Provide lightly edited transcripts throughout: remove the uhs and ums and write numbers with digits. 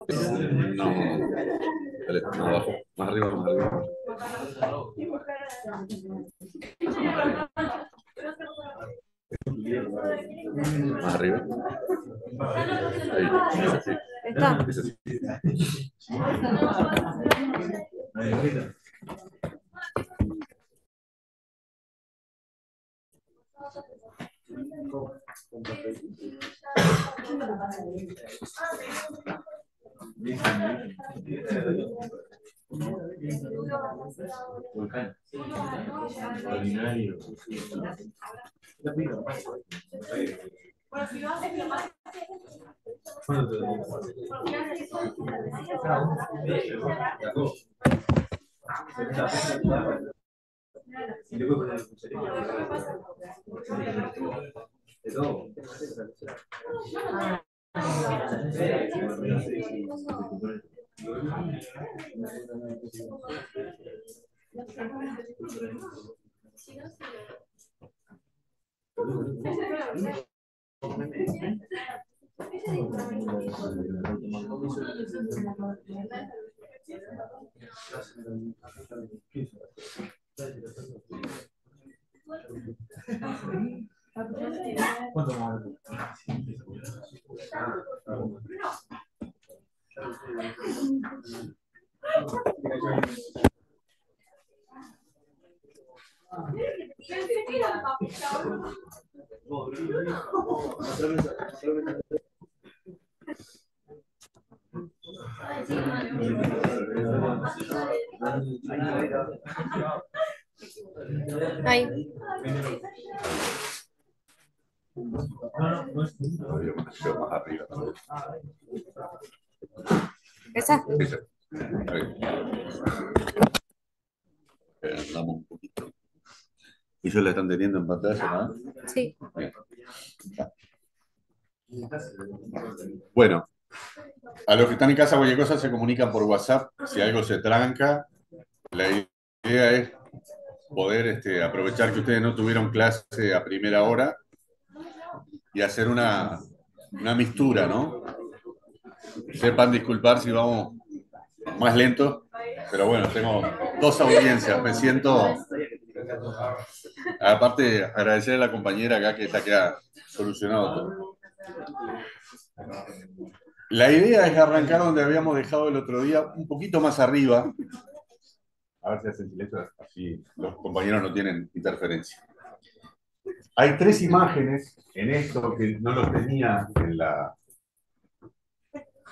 No, dale, más abajo, más arriba, más arriba. Más arriba. Ahí, es así. ¿Está? Es así. Ahí. Yo más arriba. ¿Esa? Esa. Ahí. Andamos un poquito. ¿Ellos la están teniendo en pantalla, no? Sí. Bien. Bueno, a los que están en casa, cualquier cosa se comunican por WhatsApp. Si algo se tranca, la idea es poder aprovechar que ustedes no tuvieron clase a primera hora y hacer una mistura, ¿no? Sepan disculpar si vamos más lentos, pero bueno, tengo dos audiencias, me siento, aparte agradecer a la compañera acá que está que ha solucionado todo. La idea es arrancar donde habíamos dejado el otro día, un poquito más arriba, a ver si hacen silencio, así los compañeros no tienen interferencia. Hay tres imágenes en esto que no los tenía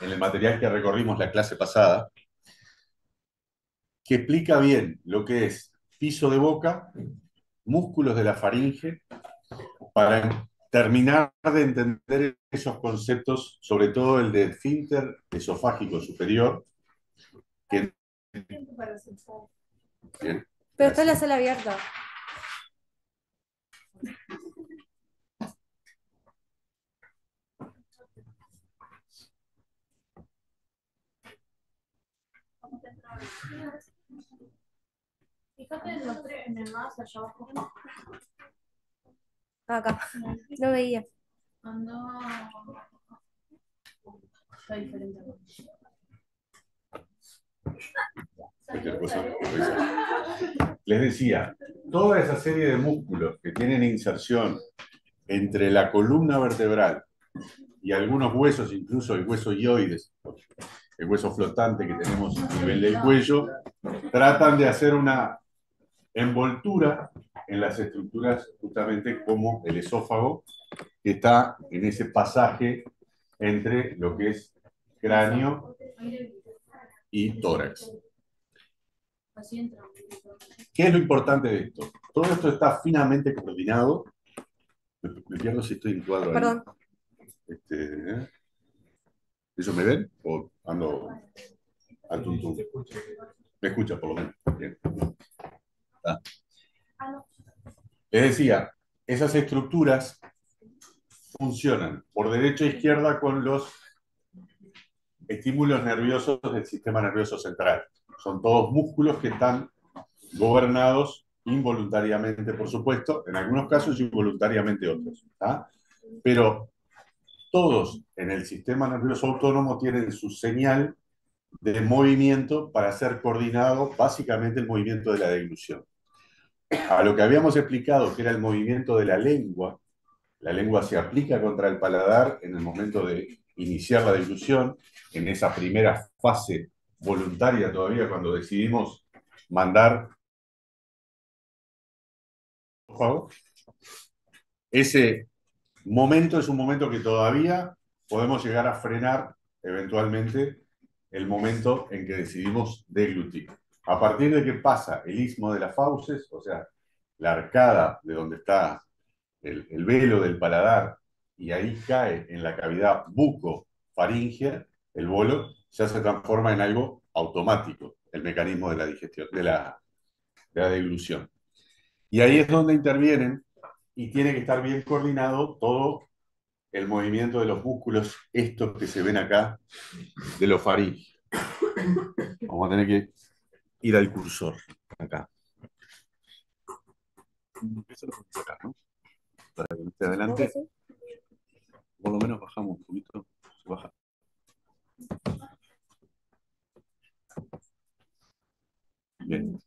en el material que recorrimos la clase pasada, que explica bien lo que es piso de boca, músculos de la faringe, para terminar de entender esos conceptos, sobre todo el de esfínter esofágico superior, que... Bien, Pero está la gracias. sala abierta. Fíjate en los tres, en el más allá abajo. Acá. No veía. Anda. Está diferente. Cualquier cosa, les decía, toda esa serie de músculos que tienen inserción entre la columna vertebral y algunos huesos, incluso el hueso ioides, el hueso flotante que tenemos a nivel del cuello, tratan de hacer una envoltura en las estructuras justamente como el esófago, que está en ese pasaje entre lo que es cráneo y tórax. ¿Qué es lo importante de esto? Todo esto está finamente coordinado. Me pierdo si estoy en cuadro ahí. Perdón. ¿Eso me ven? ¿O ando al tuntún? Me escucha por lo menos. Bien. ¿Ah? Les decía, esas estructuras funcionan por derecha e izquierda con los estímulos nerviosos del sistema nervioso central. Son todos músculos que están gobernados involuntariamente, por supuesto, en algunos casos involuntariamente otros. ¿tá? Pero todos en el sistema nervioso autónomo tienen su señal de movimiento para ser coordinado, básicamente el movimiento de la deglución. A lo que habíamos explicado, que era el movimiento de la lengua se aplica contra el paladar en el momento de iniciar la deglución, en esa primera fase voluntaria todavía, cuando decidimos mandar. Ese momento es un momento que todavía podemos llegar a frenar eventualmente el momento en que decidimos deglutir. A partir de que pasa el istmo de las fauces, o sea, la arcada de donde está el velo del paladar, y ahí cae en la cavidad bucofaríngea, el bolo ya se transforma en algo automático, el mecanismo de la digestión, de la deglución. Y ahí es donde intervienen y tiene que estar bien coordinado todo el movimiento de los músculos, estos que se ven acá, de los faríngeos. Vamos a tener que ir al cursor, acá. Eso lo ponemos acá, ¿no? Para que esté adelante. Por lo menos bajamos un poquito. Se baja. Bien.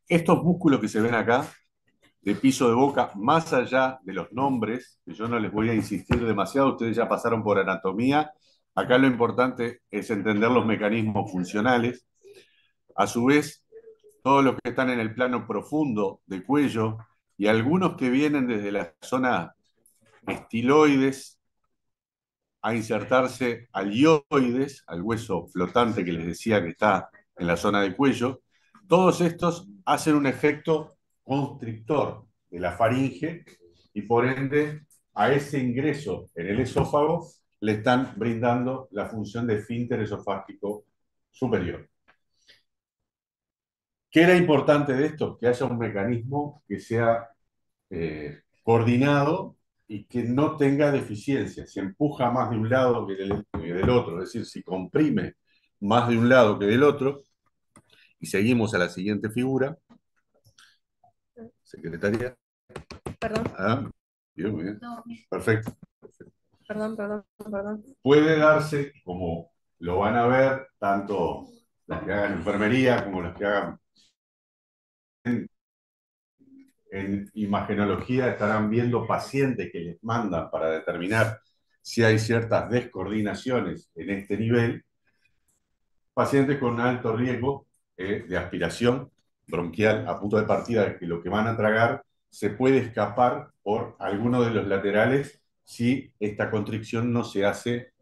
Estos músculos que se ven acá, de piso de boca, más allá de los nombres, que yo no les voy a insistir demasiado, ustedes ya pasaron por anatomía. Acá lo importante es entender los mecanismos funcionales. A su vez, todos los que están en el plano profundo del cuello y algunos que vienen desde la zona estiloides a insertarse al ioides, al hueso flotante que les decía que está en la zona del cuello, todos estos hacen un efecto constrictor de la faringe y por ende a ese ingreso en el esófago le están brindando la función de esfínter esofágico superior. ¿Qué era importante de esto? Que haya un mecanismo que sea coordinado y que no tenga deficiencia. Si empuja más de un lado que del otro, es decir, si comprime más de un lado que del otro, y seguimos a la siguiente figura. Secretaria. Perdón. Ah, bien, muy bien. Perfecto. Perdón. Puede darse, como lo van a ver, tanto las que hagan enfermería como las que hagan en imagenología, estarán viendo pacientes que les mandan para determinar si hay ciertas descoordinaciones en este nivel, pacientes con alto riesgo de aspiración bronquial a punto de partida, que lo que van a tragar se puede escapar por alguno de los laterales si esta constricción no se hace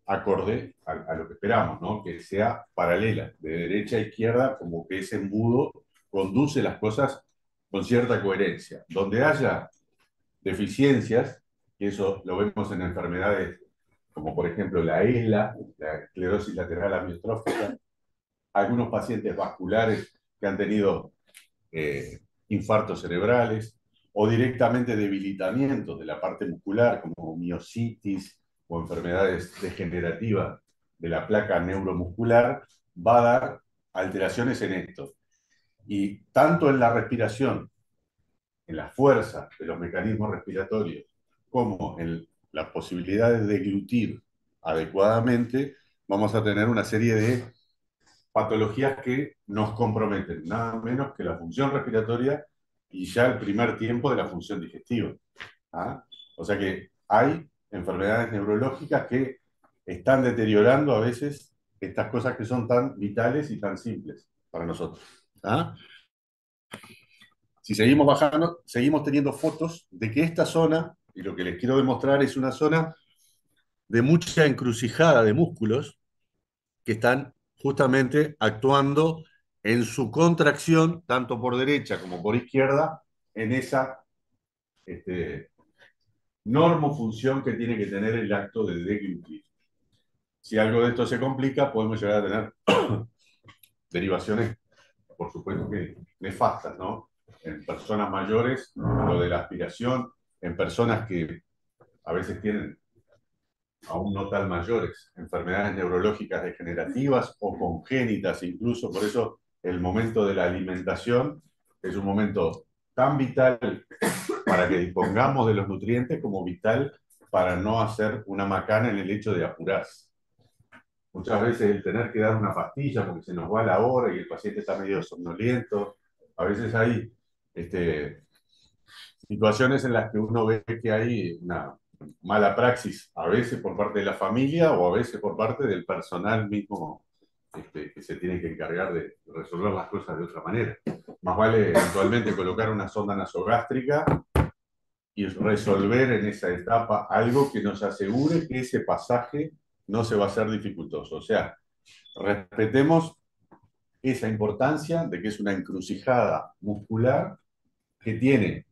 acorde a lo que esperamos, ¿no? Que sea paralela, de derecha a izquierda, como que ese embudo conduce las cosas con cierta coherencia. Donde haya deficiencias, y eso lo vemos en enfermedades como por ejemplo la ELA, la esclerosis lateral amiotrófica, algunos pacientes vasculares que han tenido infartos cerebrales o directamente debilitamientos de la parte muscular como miositis o enfermedades degenerativas de la placa neuromuscular, va a dar alteraciones en esto. Y tanto en la respiración, en la fuerza de los mecanismos respiratorios, como en la posibilidad de deglutir adecuadamente, vamos a tener una serie de patologías que nos comprometen, nada menos que la función respiratoria y ya el primer tiempo de la función digestiva. ¿Ah? O sea que hay enfermedades neurológicas que están deteriorando a veces estas cosas que son tan vitales y tan simples para nosotros. ¿Ah? Si seguimos bajando, seguimos teniendo fotos de que esta zona, y lo que les quiero demostrar es una zona de mucha encrucijada de músculos que están justamente actuando en su contracción, tanto por derecha como por izquierda, en esa normofunción que tiene que tener el acto de deglutir. Si algo de esto se complica, podemos llegar a tener derivaciones, por supuesto que nefastas, ¿no? En personas mayores, lo de la aspiración, en personas que a veces tienen aún no tan mayores, enfermedades neurológicas degenerativas o congénitas incluso, por eso el momento de la alimentación es un momento tan vital para que dispongamos de los nutrientes como vital para no hacer una macana en el hecho de apurarse. Muchas veces el tener que dar una pastilla porque se nos va la hora y el paciente está medio somnoliento. A veces hay situaciones en las que uno ve que hay una mala praxis, a veces por parte de la familia o a veces por parte del personal mismo que se tiene que encargar de resolver las cosas de otra manera. Más vale eventualmente colocar una sonda nasogástrica y resolver en esa etapa algo que nos asegure que ese pasaje no se va a hacer dificultoso. O sea, respetemos esa importancia de que es una encrucijada muscular que tiene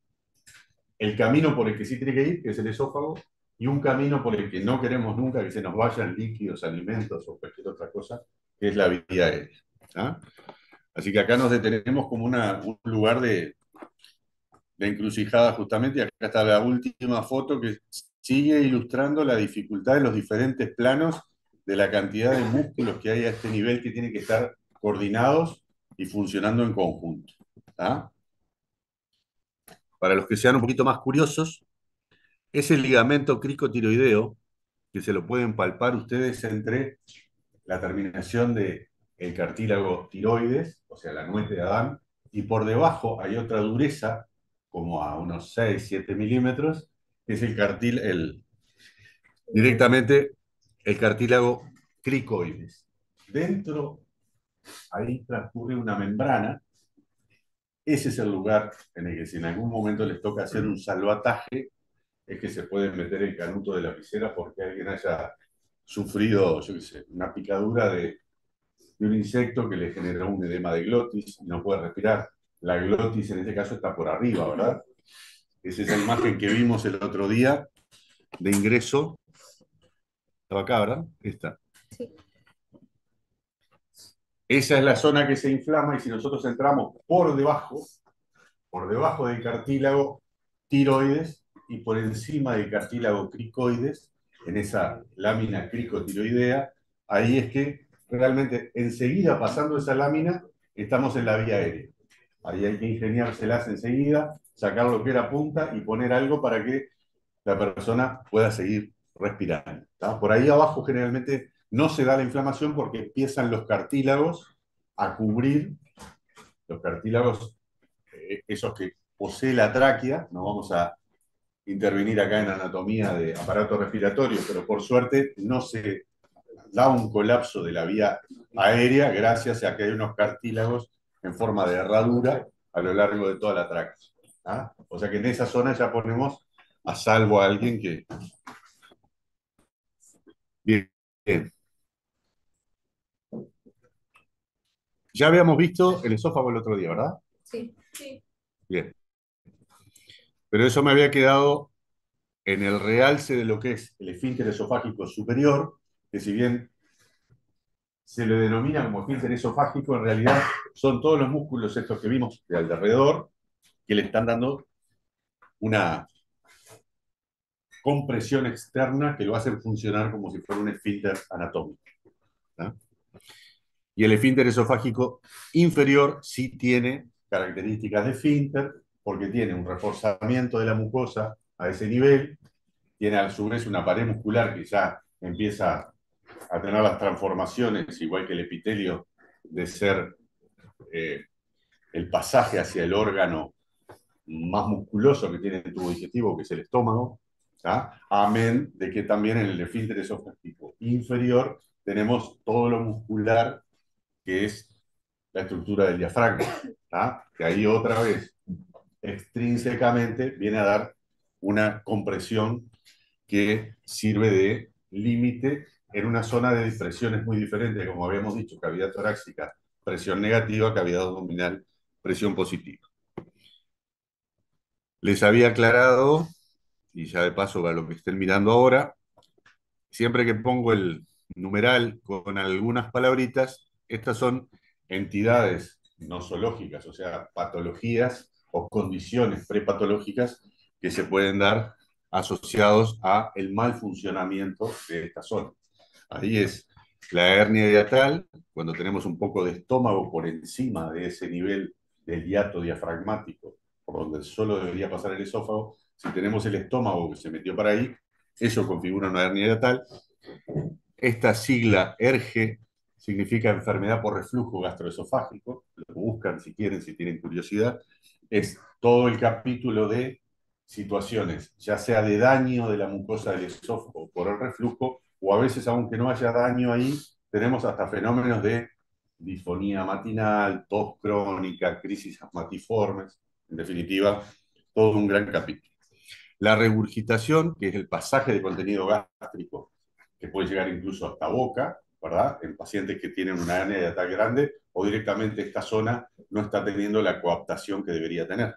el camino por el que sí tiene que ir, que es el esófago, y un camino por el que no queremos nunca que se nos vayan líquidos, alimentos o cualquier otra cosa, que es la vía aérea. ¿Ah? Así que acá nos detenemos como un lugar de encrucijada justamente, y acá está la última foto que sigue ilustrando la dificultad de los diferentes planos de la cantidad de músculos que hay a este nivel que tienen que estar coordinados y funcionando en conjunto. ¿Ah? Para los que sean un poquito más curiosos, es el ligamento cricotiroideo, que se lo pueden palpar ustedes entre la terminación del cartílago tiroides, o sea, la nuez de Adán, y por debajo hay otra dureza, como a unos 6-7 milímetros, que es directamente el cartílago cricoides. Dentro, ahí transcurre una membrana. Ese es el lugar en el que si en algún momento les toca hacer un salvataje, es que se puede meter el canuto de la visera porque alguien haya sufrido, yo qué sé, una picadura de un insecto que le generó un edema de glotis y no puede respirar. La glotis en este caso está por arriba, ¿verdad? Esa es la imagen que vimos el otro día de ingreso. Estaba acá, ¿verdad? Esta. Sí. Esa es la zona que se inflama y si nosotros entramos por debajo del cartílago tiroides y por encima del cartílago cricoides, en esa lámina cricotiroidea, ahí es que realmente enseguida pasando esa lámina estamos en la vía aérea. Ahí hay que ingeniárselas enseguida, sacar lo que era punta y poner algo para que la persona pueda seguir respirando. ¿Tá? Por ahí abajo generalmente no se da la inflamación porque empiezan los cartílagos a cubrir, los cartílagos esos que posee la tráquea, no vamos a intervenir acá en anatomía de aparato respiratorio, pero por suerte no se da un colapso de la vía aérea gracias a que hay unos cartílagos en forma de herradura a lo largo de toda la tráquea. ¿Ah? O sea que en esa zona ya ponemos a salvo a alguien que... Bien. Bien. Ya habíamos visto el esófago el otro día, ¿verdad? Sí. Sí. Bien. Pero eso me había quedado en el realce de lo que es el esfínter esofágico superior, que si bien se le denomina como esfínter esofágico, en realidad son todos los músculos estos que vimos de alrededor que le están dando una compresión externa que lo hacen funcionar como si fuera un esfínter anatómico. ¿Ah? Y el esfínter esofágico inferior sí tiene características de esfínter, porque tiene un reforzamiento de la mucosa a ese nivel, tiene a su vez una pared muscular que ya empieza a tener las transformaciones, igual que el epitelio, de ser el pasaje hacia el órgano más musculoso que tiene el tubo digestivo, que es el estómago, ¿tá? Amén de que también en el esfínter esofágico inferior tenemos todo lo muscular que es la estructura del diafragma, ¿tá? Que ahí otra vez, extrínsecamente, viene a dar una compresión que sirve de límite en una zona de presiones muy diferentes, como habíamos dicho, cavidad torácica, presión negativa, cavidad abdominal, presión positiva. Les había aclarado, y ya de paso para lo que estén mirando ahora, siempre que pongo el numeral con algunas palabritas, estas son entidades nosológicas, o sea, patologías o condiciones prepatológicas que se pueden dar asociados a el mal funcionamiento de esta zona. Ahí es la hernia hiatal, cuando tenemos un poco de estómago por encima de ese nivel del hiato diafragmático por donde solo debería pasar el esófago. Si tenemos el estómago que se metió para ahí, eso configura una hernia hiatal. Esta sigla ERGE significa enfermedad por reflujo gastroesofágico. Lo buscan si quieren, si tienen curiosidad. Es todo el capítulo de situaciones, ya sea de daño de la mucosa del esófago por el reflujo, o a veces, aunque no haya daño ahí, tenemos hasta fenómenos de disfonía matinal, tos crónica, crisis asmatiformes, en definitiva, todo un gran capítulo. La regurgitación, que es el pasaje de contenido gástrico, que puede llegar incluso hasta boca, ¿verdad? En pacientes que tienen una hernia hiatal grande o directamente esta zona no está teniendo la coaptación que debería tener.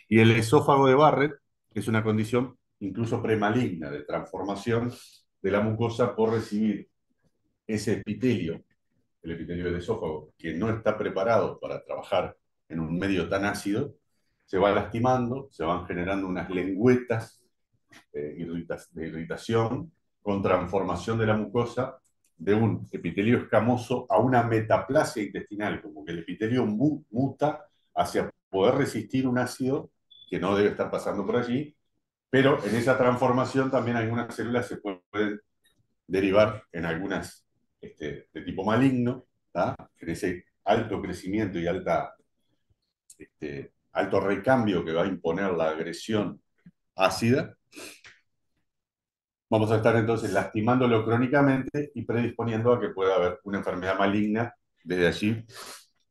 Y el esófago de Barrett es una condición incluso premaligna de transformación de la mucosa por recibir ese epitelio, el epitelio del esófago, que no está preparado para trabajar en un medio tan ácido, se va lastimando, se van generando unas lengüetas de irritación con transformación de la mucosa de un epitelio escamoso a una metaplasia intestinal, como que el epitelio muta hacia poder resistir un ácido que no debe estar pasando por allí, pero en esa transformación también algunas células se pueden derivar en algunas de tipo maligno, ¿tá? En ese alto crecimiento y alto recambio que va a imponer la agresión ácida, vamos a estar entonces lastimándolo crónicamente y predisponiendo a que pueda haber una enfermedad maligna desde allí,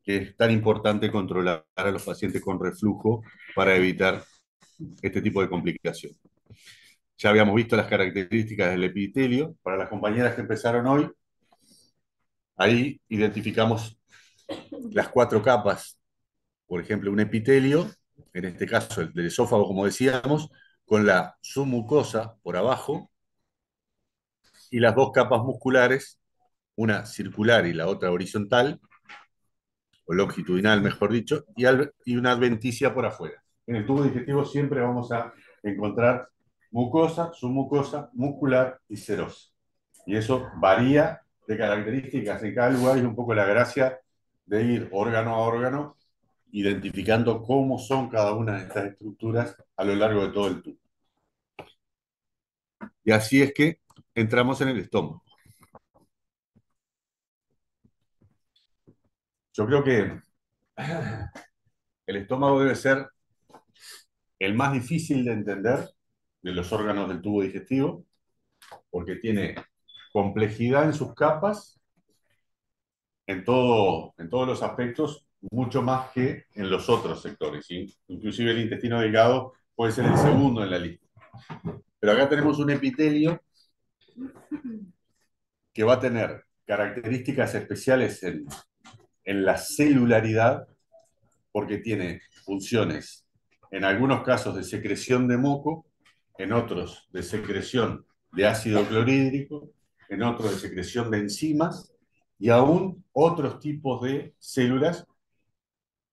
que es tan importante controlar a los pacientes con reflujo para evitar este tipo de complicaciones. Ya habíamos visto las características del epitelio. Para las compañeras que empezaron hoy, ahí identificamos las 4 capas. Por ejemplo, un epitelio, en este caso el del esófago, como decíamos, con la submucosa por abajo y las 2 capas musculares, una circular y la otra horizontal, o longitudinal, mejor dicho, y una adventicia por afuera. En el tubo digestivo siempre vamos a encontrar mucosa, submucosa, muscular y serosa. Y eso varía de características en cada lugar y es un poco la gracia de ir órgano a órgano identificando cómo son cada una de estas estructuras a lo largo de todo el tubo. Y así es que entramos en el estómago. Yo creo que el estómago debe ser el más difícil de entender de los órganos del tubo digestivo, porque tiene complejidad en sus capas, en todos los aspectos, mucho más que en los otros sectores, ¿sí? Inclusive el intestino delgado puede ser el segundo en la lista. Pero acá tenemos un epitelio que va a tener características especiales en la celularidad, porque tiene funciones, en algunos casos de secreción de moco, en otros de secreción de ácido clorhídrico, en otros de secreción de enzimas, y aún otros tipos de células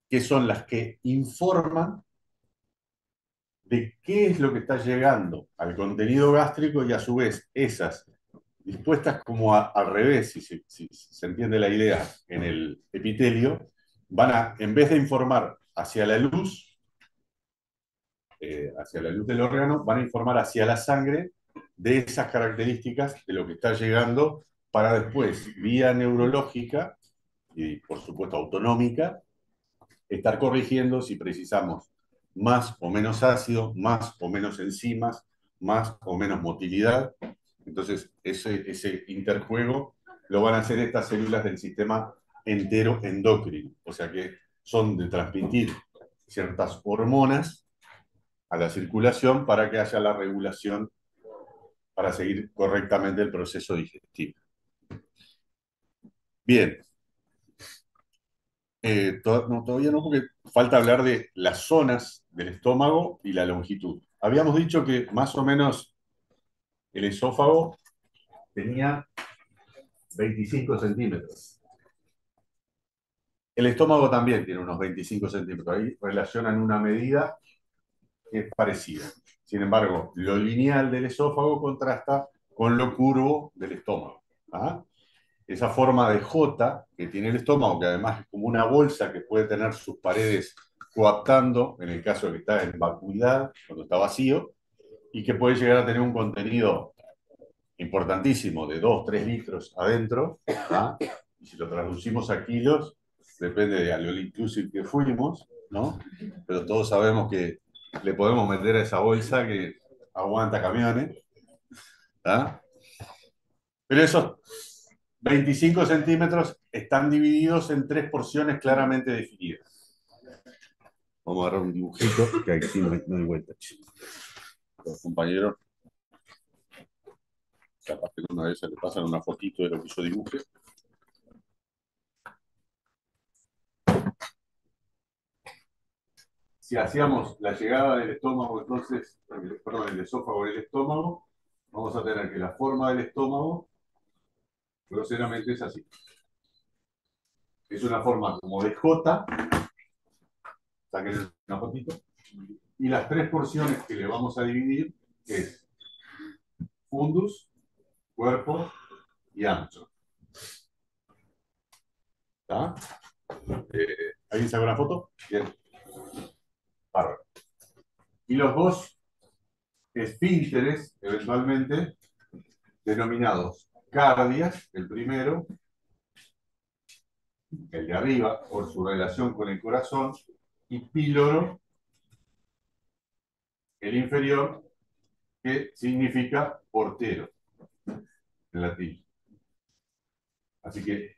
que son las que informan de qué es lo que está llegando al contenido gástrico y a su vez esas dispuestas como al revés, si se entiende la idea, en el epitelio, van a, en vez de informar hacia la luz del órgano, van a informar hacia la sangre de esas características de lo que está llegando para después, vía neurológica y por supuesto autonómica, estar corrigiendo si precisamos más o menos ácido, más o menos enzimas, más o menos motilidad. Entonces, ese interjuego lo van a hacer estas células del sistema entero endocrino, o sea que son de transmitir ciertas hormonas a la circulación para que haya la regulación para seguir correctamente el proceso digestivo. Bien, no, todavía no, porque falta hablar de las zonas del estómago y la longitud. Habíamos dicho que más o menos el esófago tenía 25 centímetros. El estómago también tiene unos 25 centímetros. Ahí relacionan una medida que es parecida. Sin embargo, lo lineal del esófago contrasta con lo curvo del estómago. ¿Ah? Esa forma de J que tiene el estómago, que además es como una bolsa que puede tener sus paredes coaptando en el caso de que está en vacuidad, cuando está vacío, y que puede llegar a tener un contenido importantísimo de 2, 3 litros adentro, ¿ah? Y si lo traducimos a kilos, depende de all inclusive que fuimos, ¿no? Pero todos sabemos que le podemos meter a esa bolsa que aguanta camiones, ¿ah? Pero esos 25 centímetros están divididos en 3 porciones claramente definidas. Vamos a agarrar un dibujito, que aquí no hay vuelta. Los compañeros, capaz que una vez se le pasan una fotito de lo que yo dibuje. Si hacíamos la llegada del estómago, entonces, perdón, el esófago en el estómago, vamos a tener que la forma del estómago, groseramente es así. Es una forma como de J, saquen una fotito, y las 3 porciones que le vamos a dividir es fundus, cuerpo y ancho. ¿Está? ¿Alguien sacó una foto? Bien. Bárbaro. Y los dos esfínteres, eventualmente, denominados cardias, el primero, el de arriba, por su relación con el corazón, y píloro, el inferior, que significa portero en latín. Así que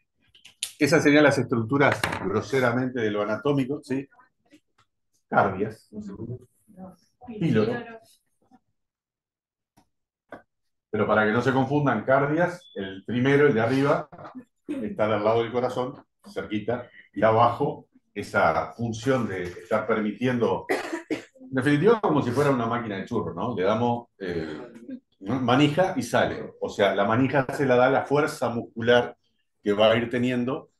esas serían las estructuras groseramente de lo anatómico, ¿sí? Cardias, píloro. Pero para que no se confundan, cardias, el primero, el de arriba, está al lado del corazón, cerquita, y abajo esa función de estar permitiendo, en definitiva, como si fuera una máquina de churro, ¿no? Le damos manija y sale. O sea, la manija se la da la fuerza muscular que va a ir teniendo,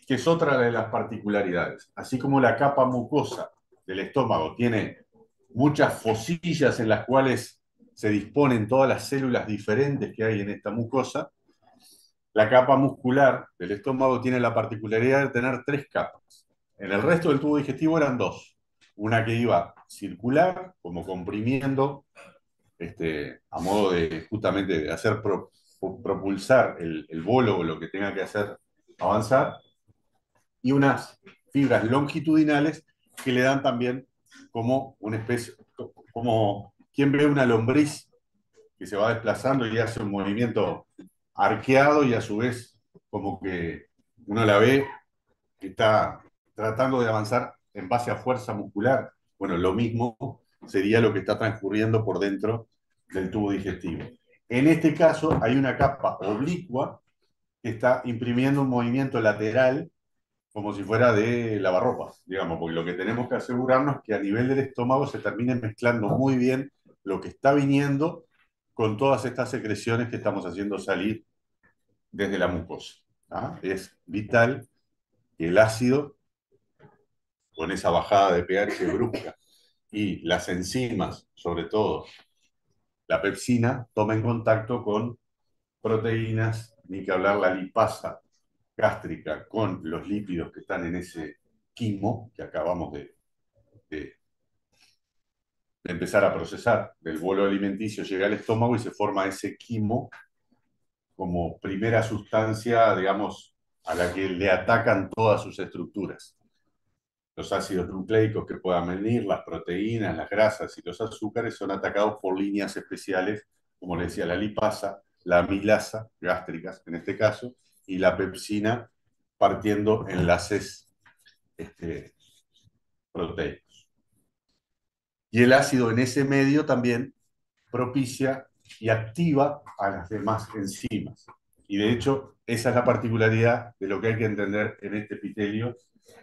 que es otra de las particularidades. Así como la capa mucosa del estómago tiene muchas fosillas en las cuales se disponen todas las células diferentes que hay en esta mucosa, la capa muscular del estómago tiene la particularidad de tener 3 capas. En el resto del tubo digestivo eran 2. Una que iba circular, como comprimiendo, a modo de justamente de hacer propulsar el bolo o lo que tenga que hacer avanzar, y unas fibras longitudinales que le dan también como una especie, como quien ve una lombriz que se va desplazando y hace un movimiento arqueado y a su vez como que uno la ve que está tratando de avanzar en base a fuerza muscular. Bueno, lo mismo sería lo que está transcurriendo por dentro del tubo digestivo. En este caso hay una capa oblicua que está imprimiendo un movimiento lateral como si fuera de lavarropas, digamos, porque lo que tenemos que asegurarnos es que a nivel del estómago se termine mezclando muy bien lo que está viniendo con todas estas secreciones que estamos haciendo salir desde la mucosa. ¿Ah? Es vital que el ácido, con esa bajada de pH brusca, y las enzimas, sobre todo la pepsina, tomen contacto con proteínas, ni que hablar la lipasa gástrica con los lípidos que están en ese quimo que acabamos de empezar a procesar. Del bolo alimenticio llega al estómago y se forma ese quimo como primera sustancia, digamos, a la que le atacan todas sus estructuras. Los ácidos nucleicos que puedan venir, las proteínas, las grasas y los azúcares son atacados por líneas especiales, como les decía, la lipasa, la amilasa, gástricas en este caso, y la pepsina, partiendo enlaces proteicos. Y el ácido en ese medio también propicia y activa a las demás enzimas. Y de hecho, esa es la particularidad de lo que hay que entender en este epitelio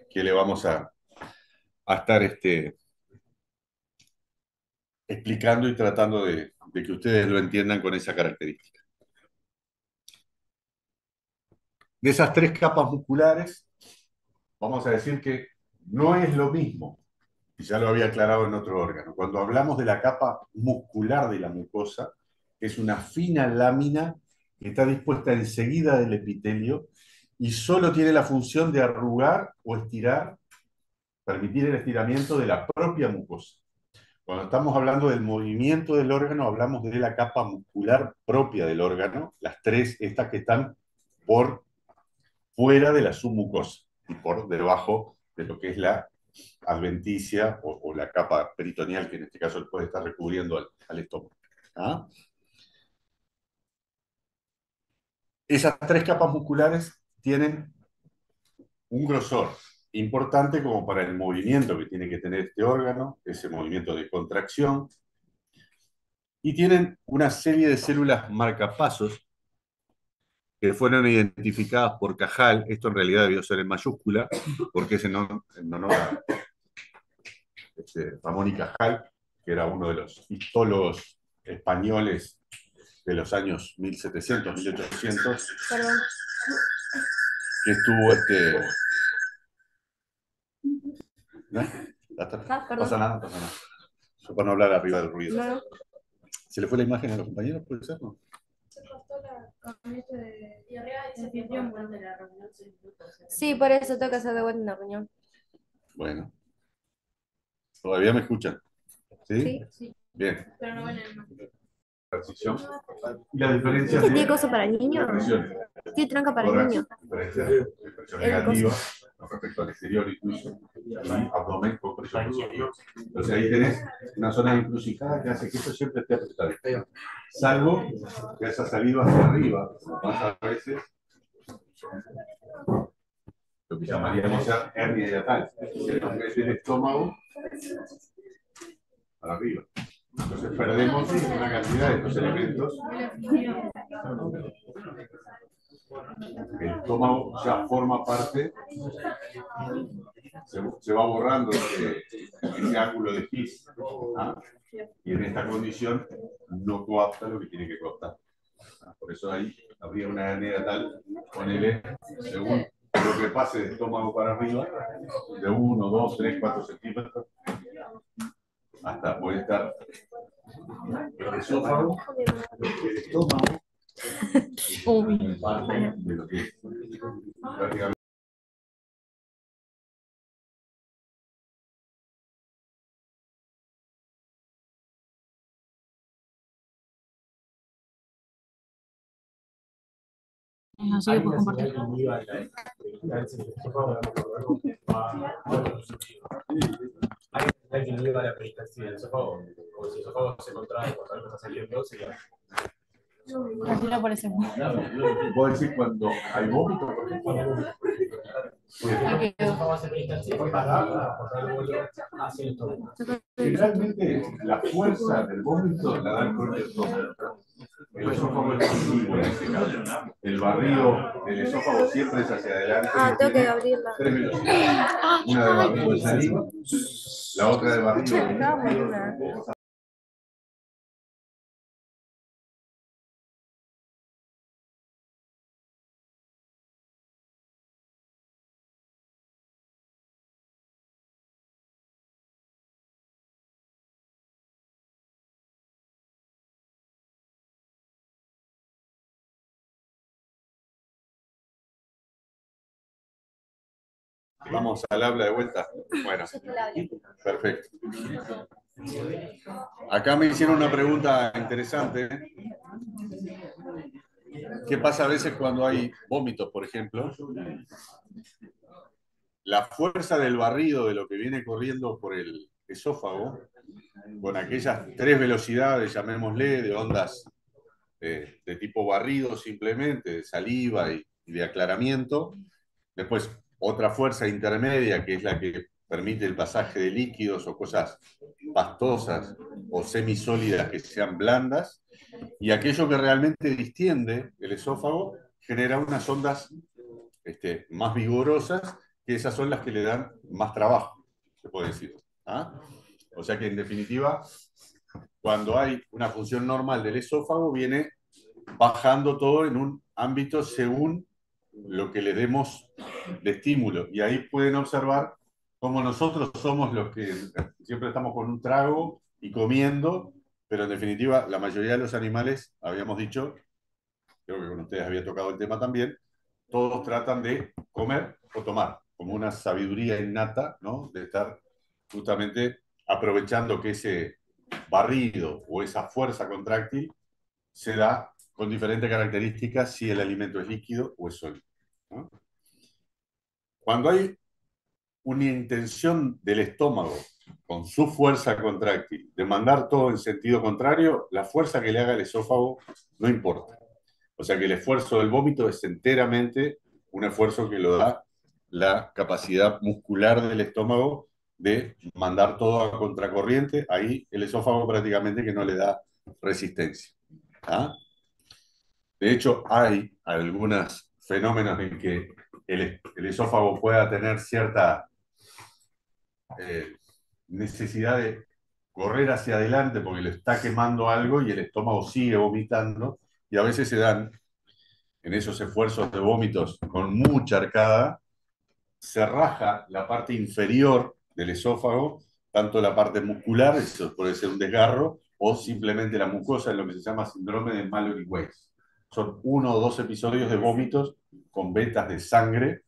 que le vamos a estar explicando y tratando de que ustedes lo entiendan con esa característica. De esas 3 capas musculares, vamos a decir que no es lo mismo, y ya lo había aclarado en otro órgano. Cuando hablamos de la capa muscular de la mucosa, es una fina lámina que está dispuesta enseguida del epitelio y solo tiene la función de arrugar o estirar permitir el estiramiento de la propia mucosa. Cuando estamos hablando del movimiento del órgano, hablamos de la capa muscular propia del órgano, las tres, estas que están por fuera de la submucosa y por debajo de lo que es la adventicia o la capa peritoneal, que en este caso puede estar recubriendo al estómago. ¿Ah? Esas tres capas musculares tienen un grosor importante como para el movimiento que tiene que tener este órgano, ese movimiento de contracción, y tienen una serie de células marcapasos que fueron identificadas por Cajal. Esto en realidad debió ser en mayúscula, porque es en honor a Ramón y Cajal, que era uno de los histólogos españoles de los años 1700, 1800, Perdón. que estuvo ¿no? Ah, perdón. Pasa nada, pasa nada. Yo para no hablar arriba del ruido. No. ¿Se le fue la imagen a los compañeros? ¿Puede ser? ¿No? Sí, por eso tengo que hacer de vuelta una reunión. Bueno, todavía me escuchan. ¿Sí? Sí. Bien. Pero no ven el Transición. Y la diferencia ¿Este tiene cosa para niños? presión. Tiene tranca para niños. Diferencia de presión negativa con respecto al exterior incluso. Y abdomen con presión positiva. Entonces ahí tenés una zona de encrucijada que hace que esto siempre esté apretado. Salvo que haya salido hacia arriba, como pasa a veces, lo que llamaríamos ya hernia hiatal. Se nos mete el estómago para arriba. Entonces perdemos una cantidad de estos elementos. El estómago ya forma parte, se va borrando ese ángulo de His, ¿ah? Y en esta condición no coapta lo que tiene que coaptar. Por eso ahí habría una hernia tal, ponele, según lo que pase de estómago para arriba, de 1, 2, 3, 4 centímetros, hasta puede estar el esófago, el estómago, parte de lo que es prácticamente. Así que puedes compartir. Hay que no iba a la peristalsis del esófago, como si el esófago se contrae cuando algo está saliendo, sería. Así lo parece. Puedo decir cuando hay vómito, por ejemplo. El esófago hace peristalsis para aportar el vuelo hacia el estómago. Generalmente la fuerza del vómito la da el propio estómago. El esófago es pasivo en este caso. El barrido del esófago siempre es hacia adelante. Ah, tengo que abrirla. Tres velocidades. Una de barrido de salida, la otra de barrido de Vamos al habla de vuelta. Bueno, perfecto. Acá me hicieron una pregunta interesante. ¿Qué pasa a veces cuando hay vómitos, por ejemplo? La fuerza del barrido de lo que viene corriendo por el esófago, con aquellas tres velocidades, llamémosle, de ondas de tipo barrido simplemente, de saliva y de aclaramiento. Después, otra fuerza intermedia, que es la que permite el pasaje de líquidos o cosas pastosas o semisólidas que sean blandas. Y aquello que realmente distiende el esófago genera unas ondas más vigorosas, que esas son las que le dan más trabajo, se puede decir. ¿Ah? O sea que en definitiva, cuando hay una función normal del esófago, viene bajando todo en un ámbito según lo que le demos de estímulo. Y ahí pueden observar cómo nosotros somos los que siempre estamos con un trago y comiendo, pero en definitiva la mayoría de los animales, habíamos dicho, creo que con ustedes había tocado el tema también, todos tratan de comer o tomar. como una sabiduría innata, ¿no? De estar justamente aprovechando que ese barrido o esa fuerza contráctil se da con diferentes características si el alimento es líquido o es sólido, ¿no? Cuando hay una intención del estómago con su fuerza contráctil de mandar todo en sentido contrario, la fuerza que le haga el esófago no importa. O sea que el esfuerzo del vómito es enteramente un esfuerzo que lo da la capacidad muscular del estómago de mandar todo a contracorriente. Ahí el esófago prácticamente que no le da resistencia. ¿Ah? De hecho, hay algunos fenómenos en que el esófago pueda tener cierta necesidad de correr hacia adelante porque le está quemando algo y el estómago sigue vomitando, y a veces se dan en esos esfuerzos de vómitos con mucha arcada, se raja la parte inferior del esófago, tanto la parte muscular, eso puede ser un desgarro, o simplemente la mucosa, en lo que se llama síndrome de Mallory-Weiss. Son 1 o 2 episodios de vómitos con vetas de sangre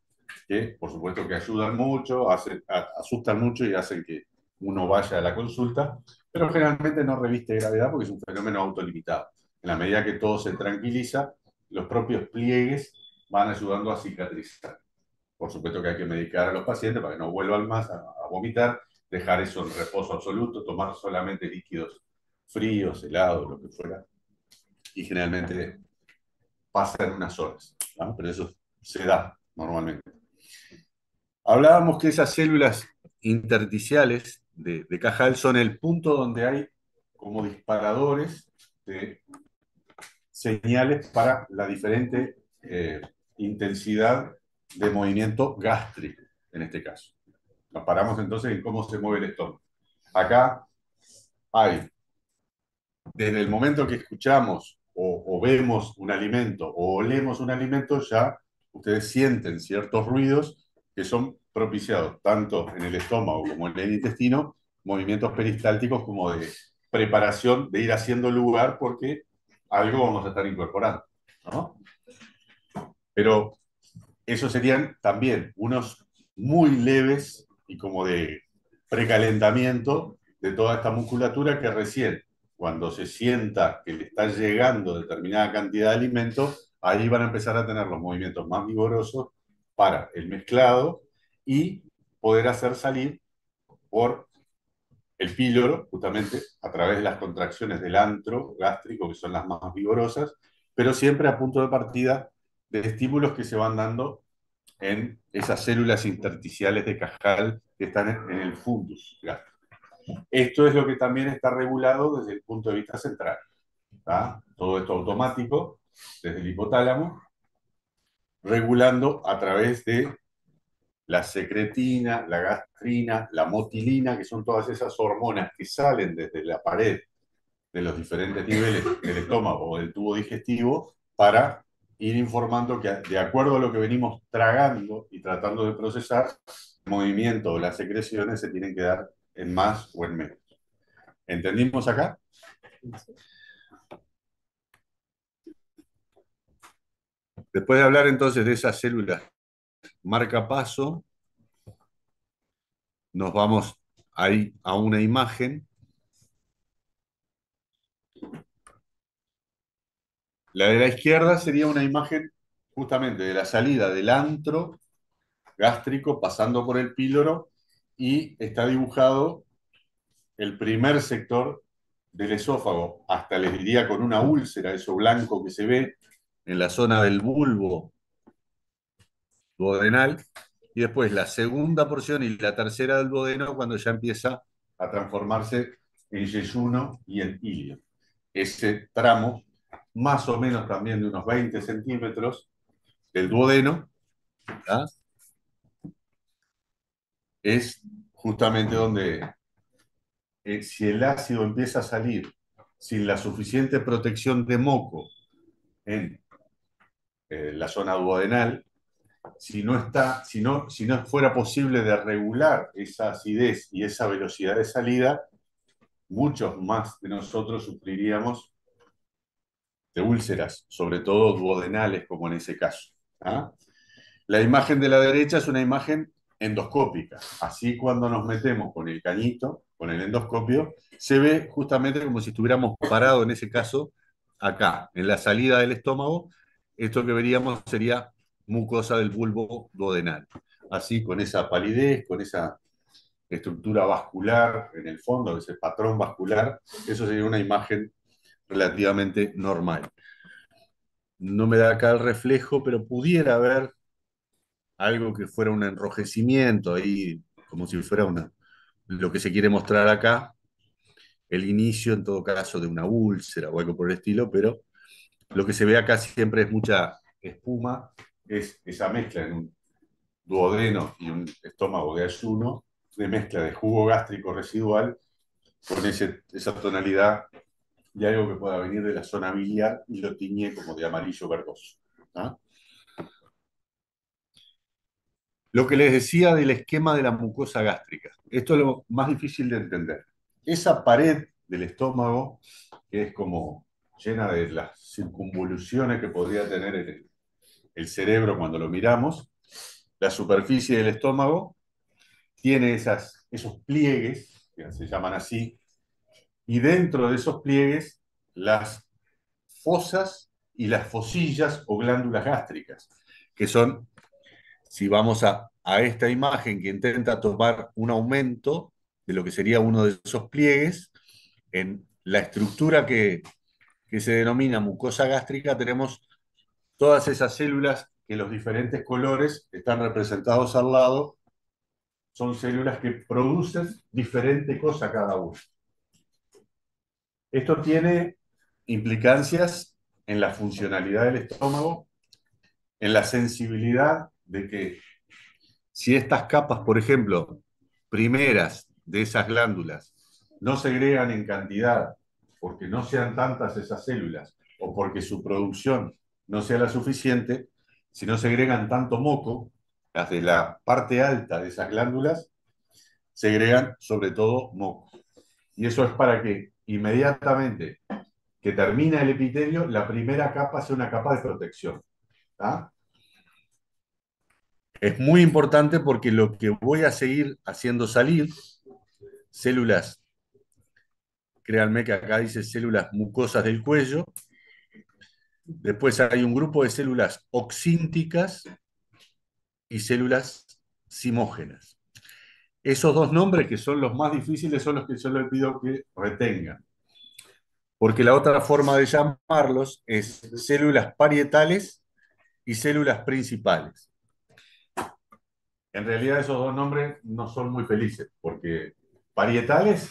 que, por supuesto, que ayudan mucho, asustan mucho y hacen que uno vaya a la consulta, pero generalmente no reviste gravedad porque es un fenómeno autolimitado. En la medida que todo se tranquiliza, los propios pliegues van ayudando a cicatrizar. Por supuesto que hay que medicar a los pacientes para que no vuelvan más a vomitar, dejar eso en reposo absoluto, tomar solamente líquidos fríos, helados, lo que fuera, y generalmente pasa en unas horas, ¿no? Pero eso se da normalmente. Hablábamos que esas células intersticiales de Cajal son el punto donde hay como disparadores de señales para la diferente intensidad de movimiento gástrico, en este caso. Nos paramos entonces en cómo se mueve el estómago. Acá hay, desde el momento que escuchamos o vemos un alimento o olemos un alimento, ya ustedes sienten ciertos ruidos que son propiciados tanto en el estómago como en el intestino, movimientos peristálticos como de preparación de ir haciendo lugar porque algo vamos a estar incorporando, ¿no? Pero esos serían también unos muy leves y como de precalentamiento de toda esta musculatura que recién, cuando se sienta que le está llegando determinada cantidad de alimento, ahí van a empezar a tener los movimientos más vigorosos para el mezclado y poder hacer salir por el píloro, justamente a través de las contracciones del antro gástrico, que son las más vigorosas, pero siempre a punto de partida de estímulos que se van dando en esas células intersticiales de Cajal que están en el fundus gástrico. Esto es lo que también está regulado desde el punto de vista central. ¿Tá? Todo esto automático, desde el hipotálamo, regulando a través de la secretina, la gastrina, la motilina, que son todas esas hormonas que salen desde la pared de los diferentes niveles del estómago o del tubo digestivo para ir informando que de acuerdo a lo que venimos tragando y tratando de procesar, el movimiento o las secreciones se tienen que dar en más o en menos. ¿Entendimos acá? Después de hablar entonces de esas células marcapaso, nos vamos ahí a una imagen. La de la izquierda sería una imagen justamente de la salida del antro gástrico pasando por el píloro y está dibujado el primer sector del esófago, hasta les diría con una úlcera, eso blanco que se ve en la zona del bulbo duodenal, y después la segunda porción y la tercera del duodeno cuando ya empieza a transformarse en yeyuno y en ilio. Ese tramo, más o menos también de unos 20 centímetros del duodeno, ¿tá? Es justamente donde si el ácido empieza a salir sin la suficiente protección de moco en la zona duodenal, si no fuera posible de regular esa acidez y esa velocidad de salida, muchos más de nosotros sufriríamos de úlceras, sobre todo duodenales, como en ese caso. ¿Ah? La imagen de la derecha es una imagen endoscópica. Así cuando nos metemos con el cañito, con el endoscopio, se ve justamente como si estuviéramos parados en ese caso acá, en la salida del estómago. Esto que veríamos sería mucosa del bulbo duodenal. Así, con esa palidez, con esa estructura vascular en el fondo, ese patrón vascular, eso sería una imagen relativamente normal. No me da acá el reflejo, pero pudiera haber algo que fuera un enrojecimiento ahí, como si fuera lo que se quiere mostrar acá, el inicio en todo caso de una úlcera o algo por el estilo, pero lo que se ve acá siempre es mucha espuma, es esa mezcla en un duodeno y un estómago de ayuno, de mezcla de jugo gástrico residual con esa tonalidad de algo que pueda venir de la zona biliar y lo tiñe como de amarillo verdoso. ¿Ah? Lo que les decía del esquema de la mucosa gástrica. Esto es lo más difícil de entender. Esa pared del estómago, que es como llena de las circunvoluciones que podría tener el cerebro cuando lo miramos, la superficie del estómago tiene esos pliegues, que se llaman así, y dentro de esos pliegues las fosas y las fosillas o glándulas gástricas, que son, si vamos a esta imagen que intenta tomar un aumento de lo que sería uno de esos pliegues, en la estructura que se denomina mucosa gástrica tenemos todas esas células que los diferentes colores están representados al lado, son células que producen diferente cosa cada una. Esto tiene implicancias en la funcionalidad del estómago, en la sensibilidad de que si estas capas, por ejemplo, primeras de esas glándulas, no segregan en cantidad, porque no sean tantas esas células, o porque su producción no sea la suficiente, si no segregan tanto moco, las de la parte alta de esas glándulas segregan sobre todo moco. Y eso es para que inmediatamente que termina el epitelio, la primera capa sea una capa de protección. ¿Tá? Es muy importante porque lo que voy a seguir haciendo salir, células, créanme que acá dice células mucosas del cuello, después hay un grupo de células oxínticas y células simógenas. Esos dos nombres, que son los más difíciles, son los que yo les pido que retengan. Porque la otra forma de llamarlos es células parietales y células principales. En realidad esos dos nombres no son muy felices, porque parietales,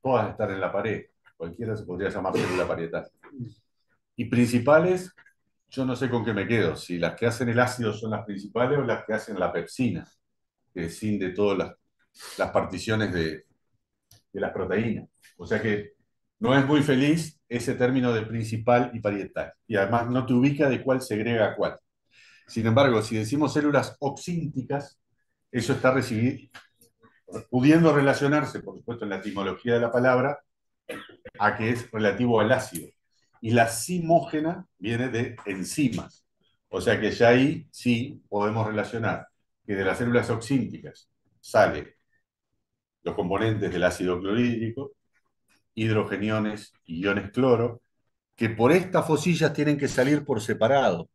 todas están en la pared. Cualquiera se podría llamar célula parietal. Y principales, yo no sé con qué me quedo, si las que hacen el ácido son las principales o las que hacen la pepsina, que de todas las particiones de las proteínas. O sea que no es muy feliz ese término de principal y parietal. Y además no te ubica de cuál segrega a cuál. Sin embargo, si decimos células oxínticas, eso está pudiendo relacionarse, por supuesto, en la etimología de la palabra, a que es relativo al ácido. Y la simógena viene de enzimas. O sea que ya ahí sí podemos relacionar que de las células oxínticas sale los componentes del ácido clorhídrico, hidrogeniones y iones cloro, que por estas fosillas tienen que salir por separado,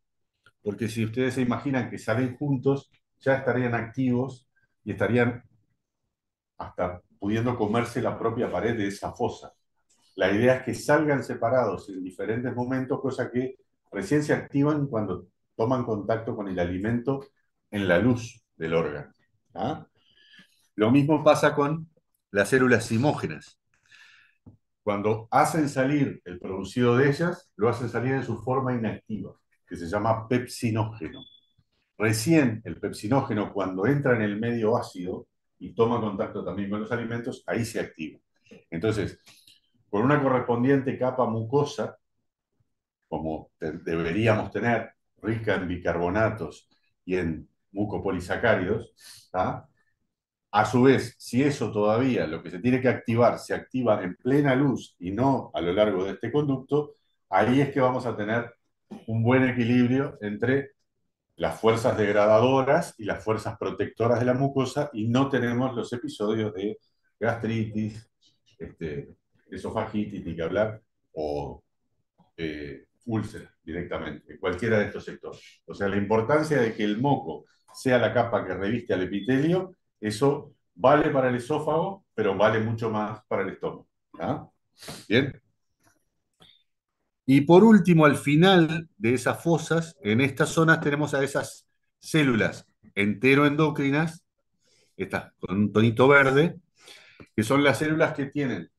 porque si ustedes se imaginan que salen juntos, ya estarían activos y estarían hasta pudiendo comerse la propia pared de esa fosa. La idea es que salgan separados en diferentes momentos, cosa que recién se activan cuando toman contacto con el alimento en la luz del órgano. ¿Ah? Lo mismo pasa con las células simógenas. Cuando hacen salir el producido de ellas, lo hacen salir en su forma inactiva, que se llama pepsinógeno. Recién el pepsinógeno, cuando entra en el medio ácido y toma contacto también con los alimentos, ahí se activa. Entonces, con una correspondiente capa mucosa, como deberíamos tener, rica en bicarbonatos y en mucopolisacáridos, ¿tá? A su vez, si eso todavía, lo que se tiene que activar, se activa en plena luz y no a lo largo de este conducto, ahí es que vamos a tener un buen equilibrio entre las fuerzas degradadoras y las fuerzas protectoras de la mucosa y no tenemos los episodios de gastritis, esofagitis, ni que hablar, o úlcera directamente, cualquiera de estos sectores. O sea, la importancia de que el moco sea la capa que reviste al epitelio, eso vale para el esófago, pero vale mucho más para el estómago. ¿Ah? Bien. Y por último, al final de esas fosas, en estas zonas tenemos a esas células enteroendocrinas, estas con un tonito verde, que son las células que tienen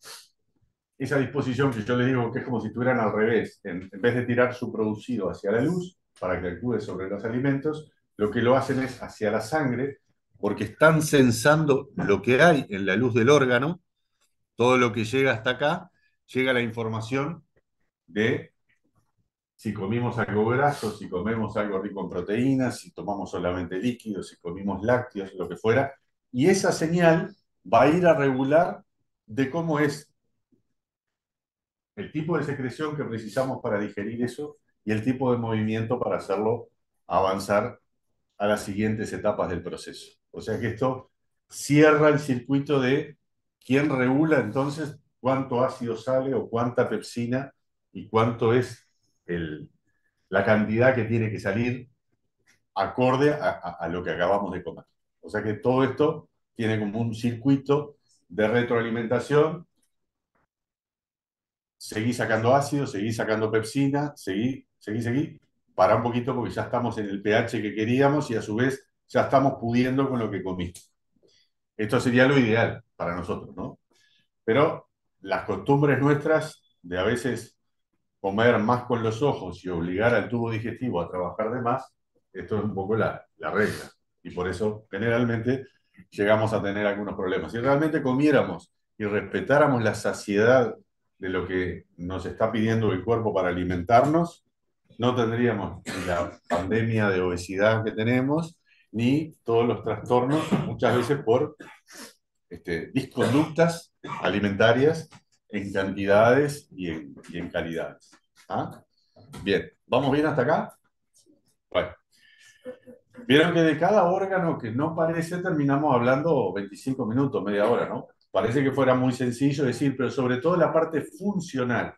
esa disposición que yo les digo que es como si estuvieran al revés. En vez de tirar su producido hacia la luz para que actúe sobre los alimentos, lo que lo hacen es hacia la sangre, porque están sensando lo que hay en la luz del órgano, todo lo que llega hasta acá, llega la información de si comimos algo graso, si comemos algo rico en proteínas, si tomamos solamente líquidos, si comimos lácteos, lo que fuera, y esa señal va a ir a regular de cómo es el tipo de secreción que precisamos para digerir eso y el tipo de movimiento para hacerlo avanzar a las siguientes etapas del proceso. O sea que esto cierra el circuito de quién regula entonces cuánto ácido sale o cuánta pepsina y cuánto es la cantidad que tiene que salir acorde a lo que acabamos de comer. O sea que todo esto tiene como un circuito de retroalimentación. Seguí sacando ácido, seguí sacando pepsina, seguí. Para un poquito porque ya estamos en el pH que queríamos y a su vez ya estamos pudiendo con lo que comiste. Esto sería lo ideal para nosotros, ¿no? Pero las costumbres nuestras de a veces comer más con los ojos y obligar al tubo digestivo a trabajar de más, esto es un poco la regla. Y por eso generalmente llegamos a tener algunos problemas. Si realmente comiéramos y respetáramos la saciedad de lo que nos está pidiendo el cuerpo para alimentarnos, no tendríamos ni la pandemia de obesidad que tenemos, ni todos los trastornos, muchas veces por disconductas alimentarias en cantidades y en calidades. ¿Ah? Bien, ¿vamos bien hasta acá? Bueno, vieron que de cada órgano que no parece terminamos hablando 25 minutos, media hora, ¿no? Parece que fuera muy sencillo decir, pero sobre todo la parte funcional.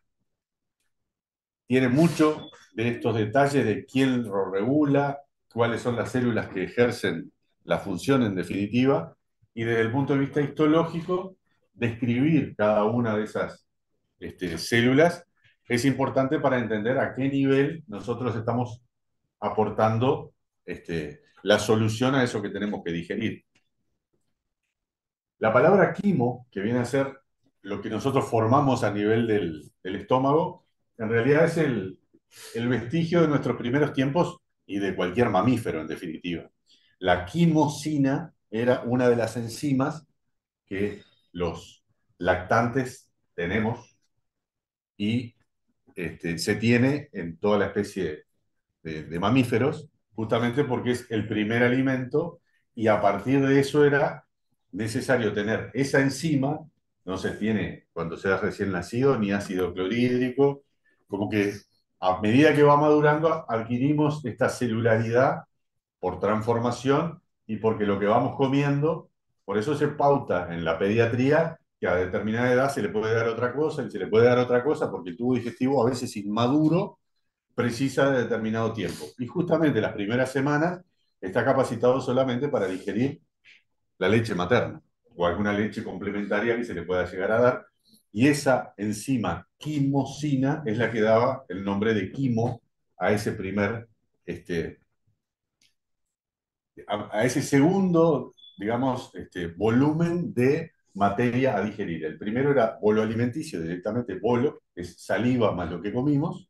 Tiene mucho de estos detalles de quién lo regula, cuáles son las células que ejercen la función en definitiva, y desde el punto de vista histológico, describir cada una de esas células es importante para entender a qué nivel nosotros estamos aportando la solución a eso que tenemos que digerir. La palabra quimo, que viene a ser lo que nosotros formamos a nivel del estómago, en realidad es el vestigio de nuestros primeros tiempos y de cualquier mamífero, en definitiva. La quimosina era una de las enzimas que los lactantes tenemos y se tiene en toda la especie de mamíferos, justamente porque es el primer alimento y a partir de eso era necesario tener esa enzima, no se tiene cuando se es recién nacido ni ácido clorhídrico, como que a medida que va madurando adquirimos esta celularidad por transformación y porque lo que vamos comiendo, por eso se pauta en la pediatría que a determinada edad se le puede dar otra cosa y se le puede dar otra cosa porque el tubo digestivo a veces inmaduro precisa de determinado tiempo. Y justamente las primeras semanas está capacitado solamente para digerir la leche materna o alguna leche complementaria que se le pueda llegar a dar. Y esa enzima quimosina es la que daba el nombre de quimo a ese primer, a ese segundo, digamos, volumen de materia a digerir. El primero era bolo alimenticio, directamente bolo, es saliva más lo que comimos,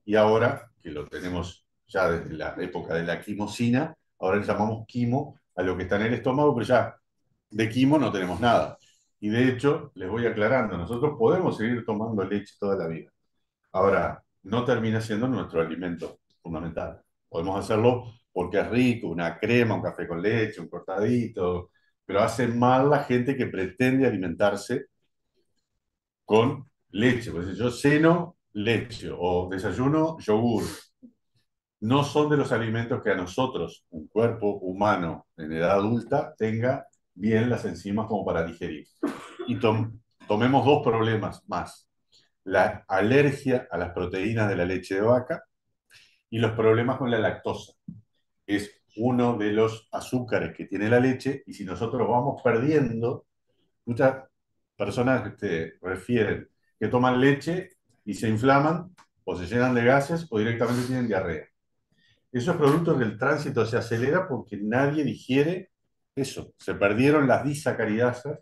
y ahora, que lo tenemos ya desde la época de la quimosina, ahora le llamamos quimo a lo que está en el estómago, pero ya de quimo no tenemos nada. Y de hecho, les voy aclarando, nosotros podemos seguir tomando leche toda la vida. Ahora, no termina siendo nuestro alimento fundamental. Podemos hacerlo porque es rico, una crema, un café con leche, un cortadito, pero hace mal la gente que pretende alimentarse con leche. Por eso yo ceno leche o desayuno yogur. no son de los alimentos que a nosotros, un cuerpo humano en edad adulta, tenga bien las enzimas como para digerir. Y tomemos dos problemas más. La alergia a las proteínas de la leche de vaca y los problemas con la lactosa. Es uno de los azúcares que tiene la leche y si nosotros vamos perdiendo, muchas personas refieren que toman leche y se inflaman o se llenan de gases o directamente tienen diarrea. Esos productos del tránsito se acelera porque nadie digiere eso. Se perdieron las disacaridasas,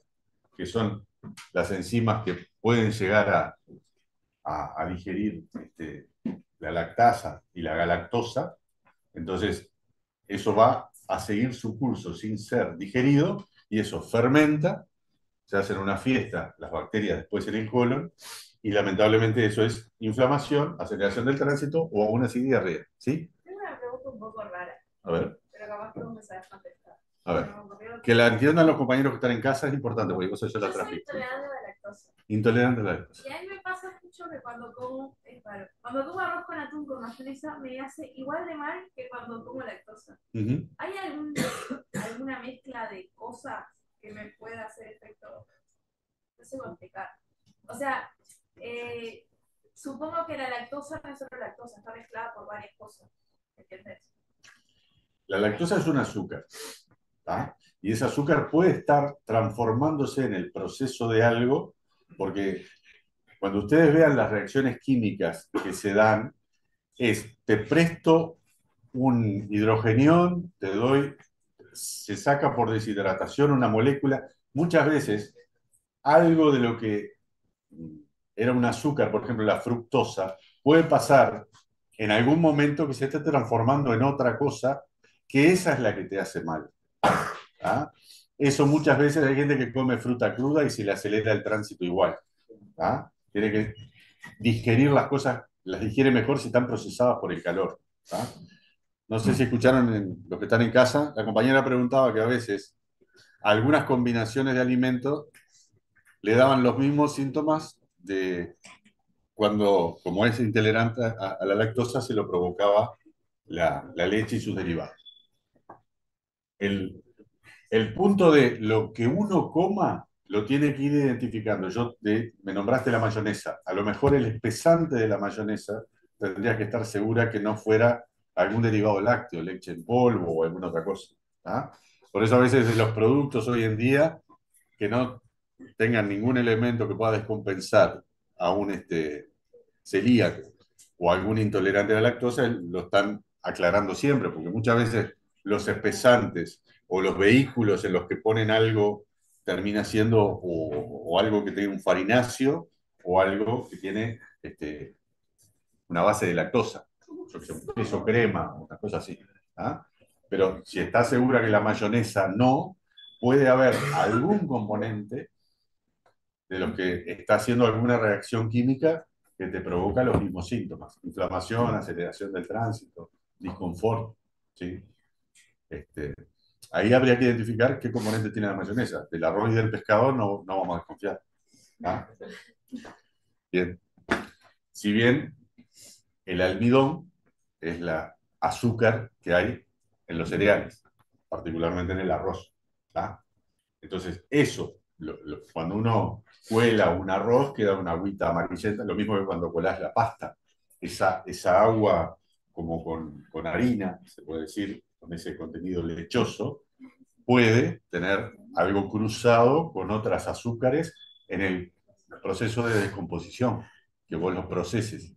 que son las enzimas que pueden llegar a digerir la lactasa y la galactosa. Entonces, eso va a seguir su curso sin ser digerido y eso fermenta, se hacen una fiesta las bacterias después en el colon y lamentablemente eso es inflamación, aceleración del tránsito o aún así diarrea. ¿Sí? Tengo una pregunta un poco rara, A ver. pero capaz que vos me sabes contestar. A ver. Que la entiendan los compañeros que están en casa es importante porque vos yo la Yo soy traje. intolerante a la lactosa. Intolerante a la lactosa. Y a mí me pasa mucho que cuando como, cuando como arroz con atún con mayonesa me hace igual de mal que cuando como lactosa. ¿Hay alguna mezcla de cosas que me pueda hacer efecto? No sé cómo explicar. O sea, supongo que la lactosa no es solo lactosa, está mezclada por varias cosas. ¿Entiendes? La lactosa es un azúcar, ¿tá? Y ese azúcar puede estar transformándose en el proceso de algo, porque cuando ustedes vean las reacciones químicas que se dan, te presto un hidrogenión, te doy, se saca por deshidratación una molécula. Muchas veces, algo de lo que era un azúcar, por ejemplo, la fructosa, puede pasar en algún momento que se esté transformando en otra cosa, que esa es la que te hace mal. ¿Ah? Eso muchas veces hay gente que come fruta cruda y se le acelera el tránsito igual. ¿Ah? Tiene que digerir las cosas, las digiere mejor si están procesadas por el calor. ¿Ah? No sé si escucharon los que están en casa, la compañera preguntaba que a veces algunas combinaciones de alimentos le daban los mismos síntomas de cuando, como es intolerante a la lactosa, se lo provocaba la leche y sus derivados. El punto de lo que uno coma lo tiene que ir identificando. Me nombraste la mayonesa. A lo mejor el espesante de la mayonesa tendrías que estar segura que no fuera algún derivado lácteo, leche en polvo o alguna otra cosa. ¿Ah? Por eso a veces de los productos hoy en día que no tengan ningún elemento que pueda descompensar a un celíaco o algún intolerante a la lactosa, lo están aclarando siempre, porque muchas veces los espesantes o los vehículos en los que ponen algo termina siendo o algo que tiene un farináceo o algo que tiene una base de lactosa, queso crema, una cosa así. ¿Ah? Pero si está segura que la mayonesa no, puede haber algún componente de los que está haciendo alguna reacción química que te provoca los mismos síntomas. Inflamación, aceleración del tránsito, disconfort. ¿Sí? Ahí habría que identificar qué componente tiene la mayonesa. Del arroz y del pescado no vamos a desconfiar. ¿Ah? Bien. Si bien el almidón es la azúcar que hay en los cereales, particularmente en el arroz. ¿Ah? Entonces, eso, cuando uno cuela un arroz, queda una agüita amarillenta, lo mismo que cuando colás la pasta. Esa agua como con harina, se puede decir, con ese contenido lechoso, puede tener algo cruzado con otras azúcares en el proceso de descomposición, que vos los proceses.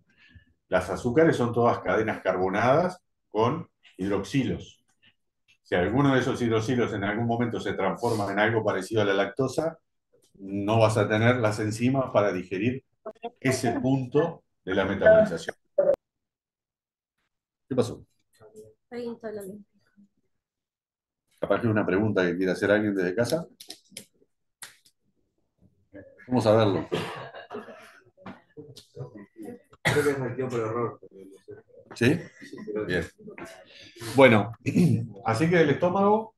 Las azúcares son todas cadenas carbonadas con hidroxilos. Si alguno de esos hidroxilos en algún momento se transforma en algo parecido a la lactosa, no vas a tener las enzimas para digerir ese punto de la metabolización. ¿Qué pasó? Alguien está hablando. Capaz que es una pregunta que quiere hacer alguien desde casa. Vamos a verlo. Creo que metió por error. ¿Sí? Bien. Bueno, así que el estómago,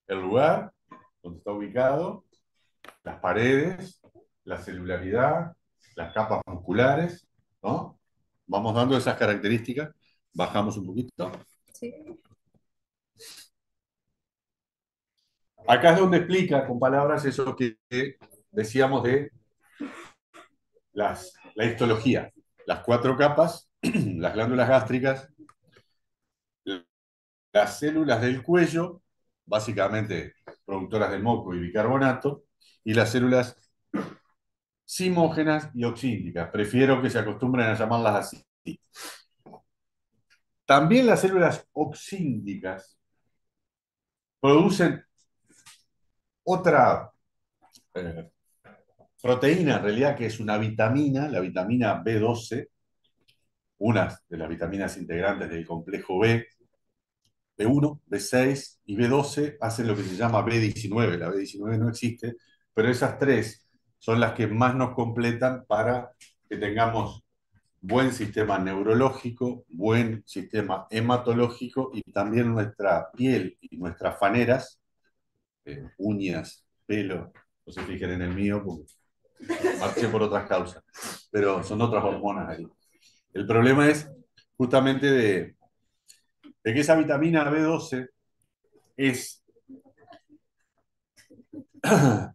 el lugar donde está ubicado, las paredes, la celularidad, las capas musculares, ¿no? Vamos dando esas características Bajamos un poquito. Sí. Acá es donde explica con palabras eso que decíamos de la histología. Las 4 capas, las glándulas gástricas, las células del cuello, básicamente productoras de moco y bicarbonato, y las células simógenas y oxínticas. Prefiero que se acostumbren a llamarlas así. También las células oxínticas producen otra proteína, en realidad, que es una vitamina, la vitamina B12, una de las vitaminas integrantes del complejo B, B1, B6 y B12 hacen lo que se llama B19. La B19 no existe, pero esas 3 son las que más nos completan para que tengamos buen sistema neurológico, buen sistema hematológico y también nuestra piel y nuestras faneras, uñas, pelo, no se fijen en el mío porque marché por otras causas, pero son otras hormonas ahí. El problema es justamente de que esa vitamina B12 es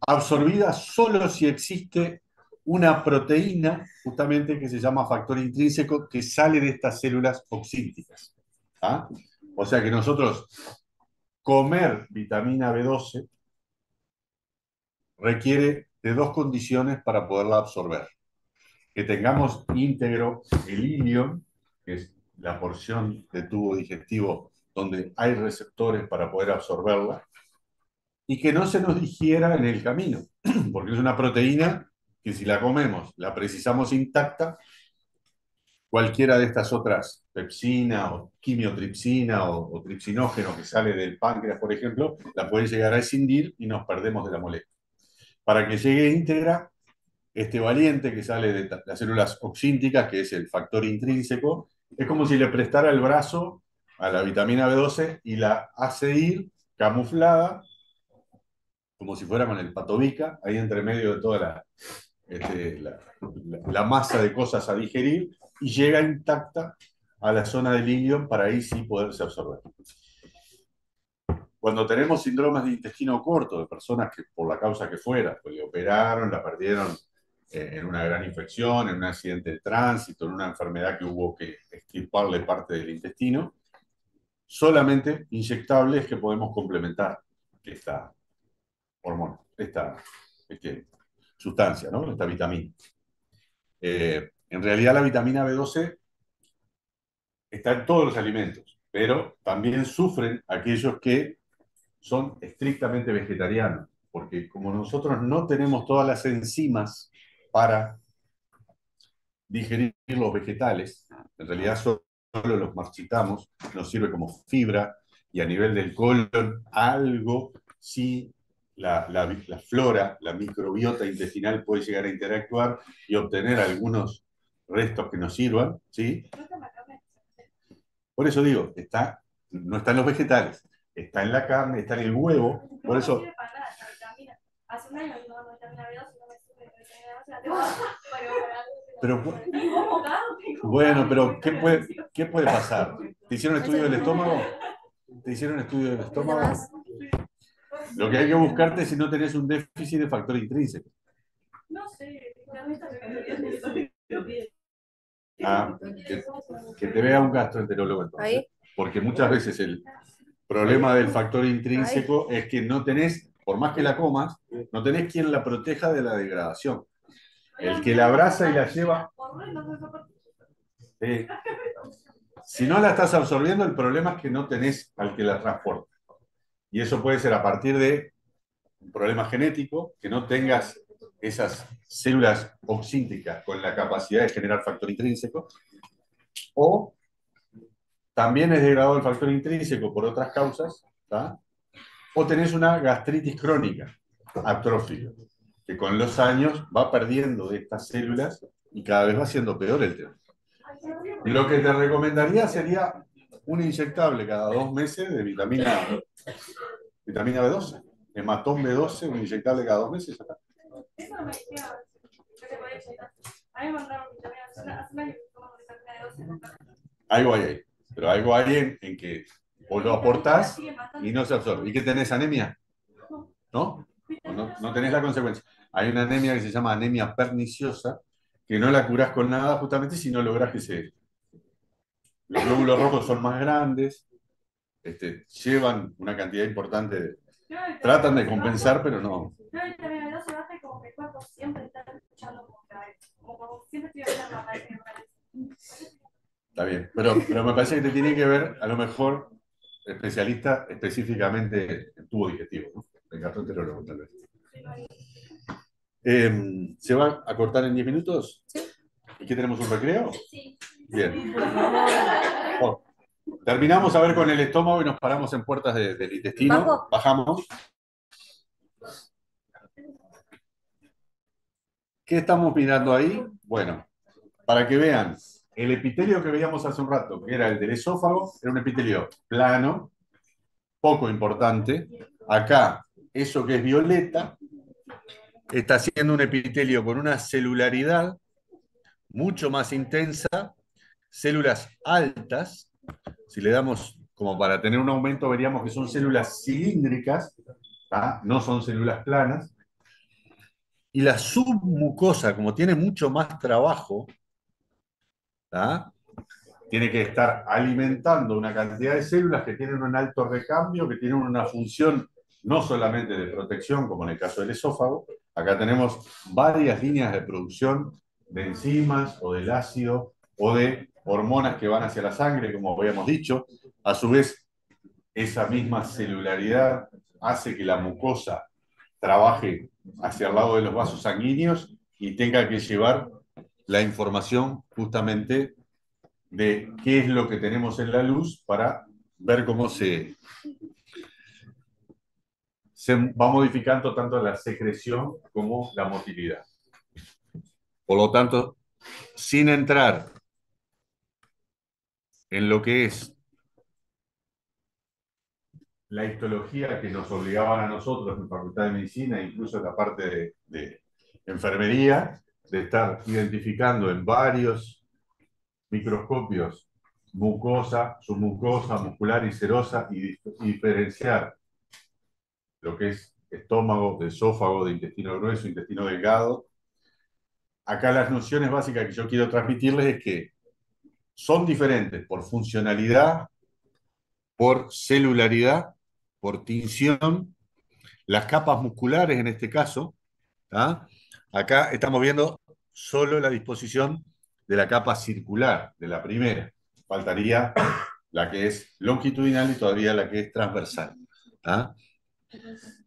absorbida solo si existe una proteína, justamente que se llama factor intrínseco, que sale de estas células oxínticas. ¿Ah? O sea que nosotros comer vitamina B12 requiere de 2 condiciones para poderla absorber. Que tengamos íntegro el ilion, que es la porción de tubo digestivo donde hay receptores para poder absorberla, y que no se nos digiera en el camino, porque es una proteína que si la comemos, la precisamos intacta, cualquiera de estas otras, pepsina o quimiotripsina o tripsinógeno que sale del páncreas, por ejemplo, la puede llegar a escindir y nos perdemos de la molécula. Para que llegue íntegra, este valiente que sale de las células oxínticas, que es el factor intrínseco, es como si le prestara el brazo a la vitamina B12 y la hace ir camuflada, como si fuera con el patobica, ahí entre medio de toda la masa de cosas a digerir, y llega intacta a la zona del ilion para ahí sí poderse absorber. Cuando tenemos síndromes de intestino corto, de personas que por la causa que fuera, pues le operaron, la perdieron en una gran infección, en un accidente de tránsito, en una enfermedad que hubo que extirparle parte del intestino, solamente inyectables es que podemos complementar esta hormona, esta sustancia, ¿no? Esta vitamina. En realidad la vitamina B12 está en todos los alimentos, pero también sufren aquellos que son estrictamente vegetarianos, porque como nosotros no tenemos todas las enzimas para digerir los vegetales, en realidad solo los marchitamos, nos sirve como fibra, y a nivel del colon algo sí la flora, la microbiota intestinal puede llegar a interactuar y obtener algunos restos que nos sirvan, ¿sí? Por eso digo, no está en los vegetales, está en la carne, está en el huevo, por eso... Hace un año no vitamina B2 y no me sirve vitamina B2, pero bueno, pero ¿qué puede pasar? ¿Te hicieron estudio del estómago? ¿Te hicieron estudio del estómago? Lo que hay que buscarte es si no tenés un déficit de factor intrínseco. No sé, que te vea un gastroenterólogo entonces. Porque muchas veces el problema del factor intrínseco es que no tenés, por más que la comas, no tenés quien la proteja de la degradación. El que la abraza y la lleva... Si no la estás absorbiendo, el problema es que no tenés al que la transporta. Y eso puede ser a partir de un problema genético, que no tengas esas células oxínticas con la capacidad de generar factor intrínseco, o también es degradado el factor intrínseco por otras causas, ¿tá? O tenés una gastritis crónica, atrófica, que con los años va perdiendo de estas células y cada vez va siendo peor el tema. Lo que te recomendaría sería un inyectable cada 2 meses de vitamina B12. Hematón B12, un inyectable cada 2 meses. Acá. Eso no me dijeron que te podía inyectar. A mí me mandaron vitamina B12 hace un año que tomamos vitamina B12. Algo hay ahí. Pero algo hay en que vos lo aportás y no se absorbe. ¿Y qué tenés, anemia? ¿No? No tenés la consecuencia. Hay una anemia que se llama anemia perniciosa, que no la curás con nada justamente si no lográs que los glóbulos rojos son más grandes, llevan una cantidad importante tratan de compensar, pero no. Está bien, pero me parece que te tiene que ver, a lo mejor, especialista específicamente en tubo digestivo, ¿no? En gastroenterólogo, tal vez. ¿Se va a cortar en 10 minutos? Sí. ¿Y qué tenemos, un recreo? Sí. Bien. Oh, terminamos a ver con el estómago y nos paramos en puertas del intestino. ¿Bajo? Bajamos. ¿Qué estamos mirando ahí? Bueno, para que vean, el epitelio que veíamos hace un rato, que era el del esófago, era un epitelio plano, poco importante. Acá, eso que es violeta, está siendo un epitelio con una celularidad mucho más intensa, células altas. Si le damos, como para tener un aumento, veríamos que son células cilíndricas, ¿tá? No son células planas. Y la submucosa, como tiene mucho más trabajo, ¿tá? Tiene que estar alimentando una cantidad de células que tienen un alto recambio, que tienen una función no solamente de protección, como en el caso del esófago. Acá tenemos varias líneas de producción de enzimas o del ácido o de hormonas que van hacia la sangre, como habíamos dicho. A su vez, esa misma celularidad hace que la mucosa trabaje hacia el lado de los vasos sanguíneos y tenga que llevar la información justamente de qué es lo que tenemos en la luz para ver cómo se va modificando tanto la secreción como la motilidad. Por lo tanto, sin entrar en lo que es la histología que nos obligaban a nosotros en Facultad de Medicina, incluso en la parte de enfermería, de estar identificando en varios microscopios mucosa, submucosa, muscular y serosa y diferenciar lo que es estómago, de esófago, de intestino grueso, intestino delgado. Acá las nociones básicas que yo quiero transmitirles es que son diferentes por funcionalidad, por celularidad, por tinción, las capas musculares en este caso. ¿Tá? Acá estamos viendo solo la disposición de la capa circular, de la primera. Faltaría la que es longitudinal y todavía la que es transversal. ¿Tá?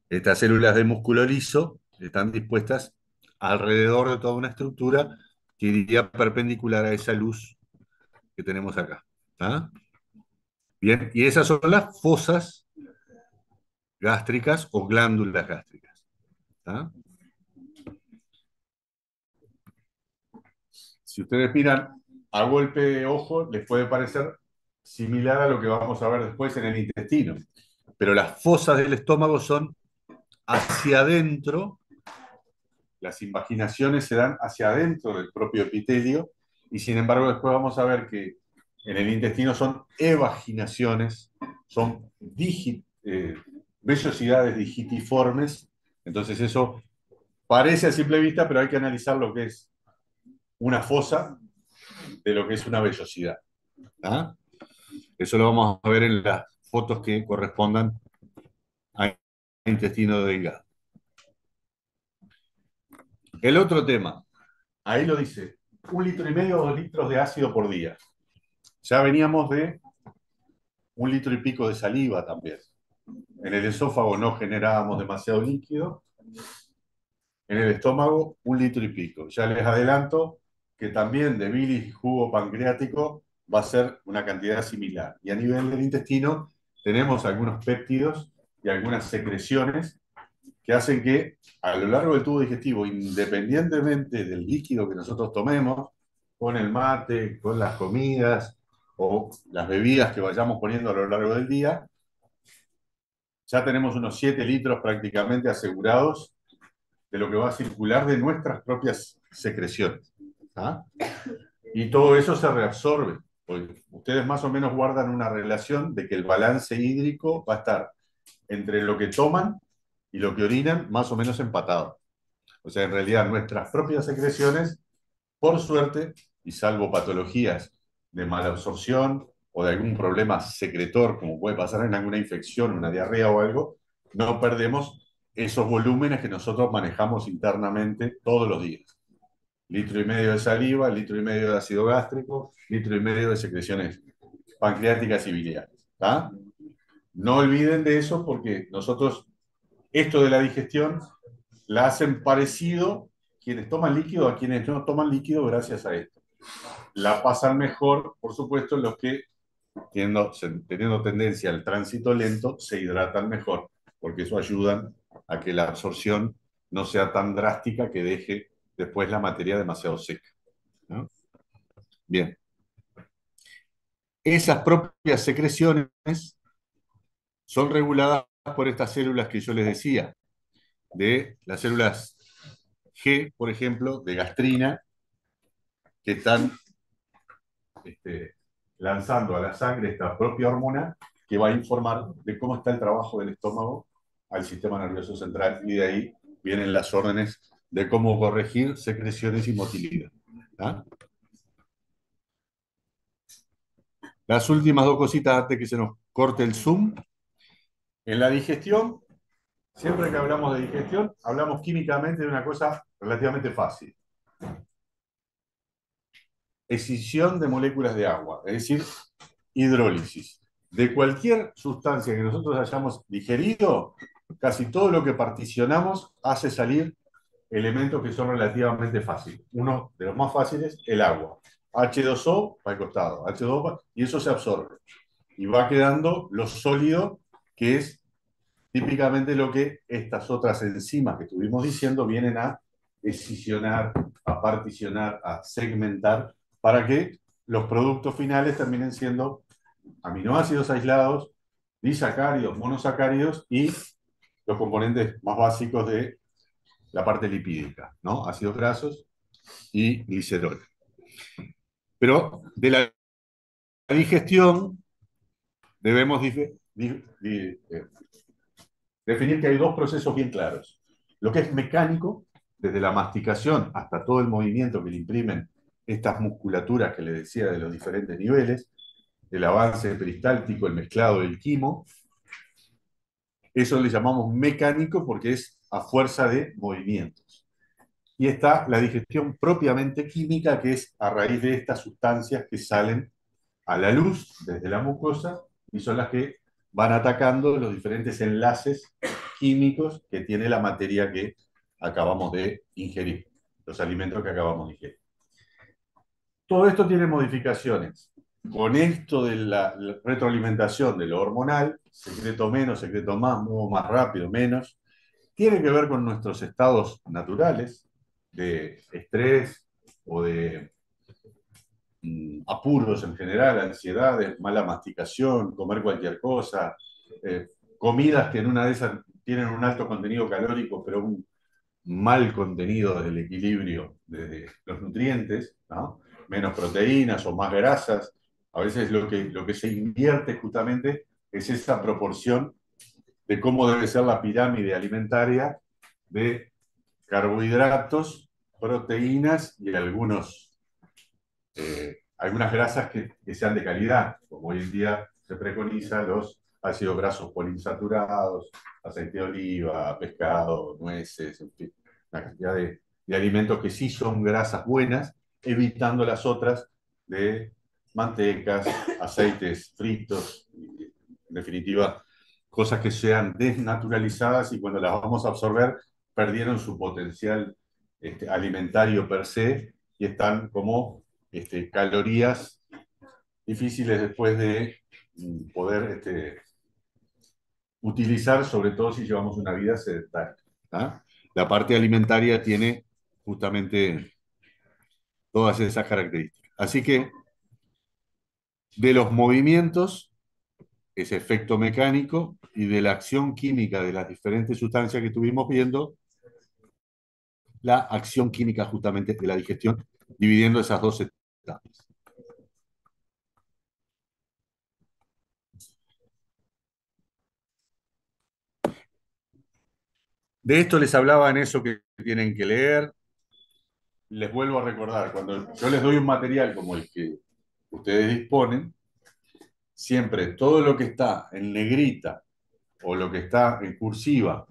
Estas células de músculo liso están dispuestas alrededor de toda una estructura que iría perpendicular a esa luz que tenemos acá. ¿Tá? Bien, y esas son las fosas gástricas o glándulas gástricas. ¿Tá? Si ustedes miran a golpe de ojo, les puede parecer similar a lo que vamos a ver después en el intestino. Pero las fosas del estómago son hacia adentro, las invaginaciones se dan hacia adentro del propio epitelio, y sin embargo después vamos a ver que en el intestino son evaginaciones, son vellosidades digitiformes. Entonces eso parece a simple vista, pero hay que analizar lo que es una fosa de lo que es una vellosidad. ¿Ah? Eso lo vamos a ver en las fotos que correspondan al intestino delgado. El otro tema, ahí lo dice, 1,5 litros o 2 litros de ácido por día. Ya veníamos de 1,5 litros de saliva también. En el esófago no generábamos demasiado líquido. En el estómago, 1,5 litros. Ya les adelanto que también de bilis y jugo pancreático va a ser una cantidad similar. Y a nivel del intestino tenemos algunos péptidos y algunas secreciones que hacen que a lo largo del tubo digestivo, independientemente del líquido que nosotros tomemos, con el mate, con las comidas o las bebidas que vayamos poniendo a lo largo del día, ya tenemos unos 7 litros prácticamente asegurados de lo que va a circular de nuestras propias secreciones. ¿Ah? Y todo eso se reabsorbe Pues ustedes más o menos guardan una relación de que el balance hídrico va a estar entre lo que toman y lo que orinan más o menos empatado. O sea, en realidad nuestras propias secreciones, por suerte, y salvo patologías de malabsorción o de algún problema secretor, como puede pasar en alguna infección, una diarrea o algo, no perdemos esos volúmenes que nosotros manejamos internamente todos los días. 1,5 litros de saliva, 1,5 litros de ácido gástrico, 1,5 litros de secreciones pancreáticas y biliares. ¿Tá? No olviden de eso porque nosotros, esto de la digestión, la hacen parecido quienes toman líquido a quienes no toman líquido gracias a esto. La pasan mejor, por supuesto, los que, teniendo tendencia al tránsito lento, se hidratan mejor, porque eso ayuda a que la absorción no sea tan drástica que deje después la materia demasiado seca, ¿no? Bien. Esas propias secreciones son reguladas por estas células que yo les decía, de las células G, por ejemplo, de gastrina, que están lanzando a la sangre esta propia hormona que va a informar de cómo está el trabajo del estómago al sistema nervioso central, y de ahí vienen las órdenes de cómo corregir secreciones y motilidad. ¿Ah? Las últimas dos cositas antes que se nos corte el zoom. En la digestión, siempre que hablamos de digestión, hablamos químicamente de una cosa relativamente fácil. Escisión de moléculas de agua, es decir, hidrólisis. De cualquier sustancia que nosotros hayamos digerido, casi todo lo que particionamos hace salir elementos que son relativamente fáciles. Uno de los más fáciles, el agua. H2O para el costado, H2O, y eso se absorbe. Y va quedando lo sólido, que es típicamente lo que estas otras enzimas que estuvimos diciendo vienen a escisionar, a particionar, a segmentar, para que los productos finales terminen siendo aminoácidos aislados, disacáridos, monosacáridos y los componentes más básicos de la parte lipídica, ¿no? Ácidos grasos y glicerol. Pero de la digestión debemos definir que hay dos procesos bien claros. Lo que es mecánico, desde la masticación hasta todo el movimiento que le imprimen estas musculaturas que les decía de los diferentes niveles, el avance peristáltico, el mezclado del quimo, eso le llamamos mecánico porque es a fuerza de movimientos. Y está la digestión propiamente química, que es a raíz de estas sustancias que salen a la luz desde la mucosa y son las que van atacando los diferentes enlaces químicos que tiene la materia que acabamos de ingerir, los alimentos que acabamos de ingerir. Todo esto tiene modificaciones. Con esto de la retroalimentación de lo hormonal, secreto menos, secreto más, muevo más rápido, menos, tiene que ver con nuestros estados naturales de estrés o de apuros en general, ansiedades, mala masticación, comer cualquier cosa, comidas que en una de esas tienen un alto contenido calórico, pero un mal contenido del equilibrio de los nutrientes, ¿no? Menos proteínas o más grasas. A veces lo que se invierte justamente es esa proporción de cómo debe ser la pirámide alimentaria de carbohidratos, proteínas y algunas grasas que sean de calidad, como hoy en día se preconiza los ácidos grasos poliinsaturados, aceite de oliva, pescado, nueces, en fin, una cantidad de alimentos que sí son grasas buenas, evitando las otras de mantecas, aceites fritos, en definitiva, cosas que sean desnaturalizadas y cuando las vamos a absorber perdieron su potencial alimentario per se y están como calorías difíciles después de poder utilizar, sobre todo si llevamos una vida sedentaria. ¿Ah? La parte alimentaria tiene justamente todas esas características. Así que de los movimientos, ese efecto mecánico, y de la acción química de las diferentes sustancias que estuvimos viendo, la acción química justamente de la digestión, dividiendo esas dos etapas. De esto les hablaba en eso que tienen que leer. Les vuelvo a recordar, cuando yo les doy un material como el que ustedes disponen, siempre todo lo que está en negrita o lo que está en cursiva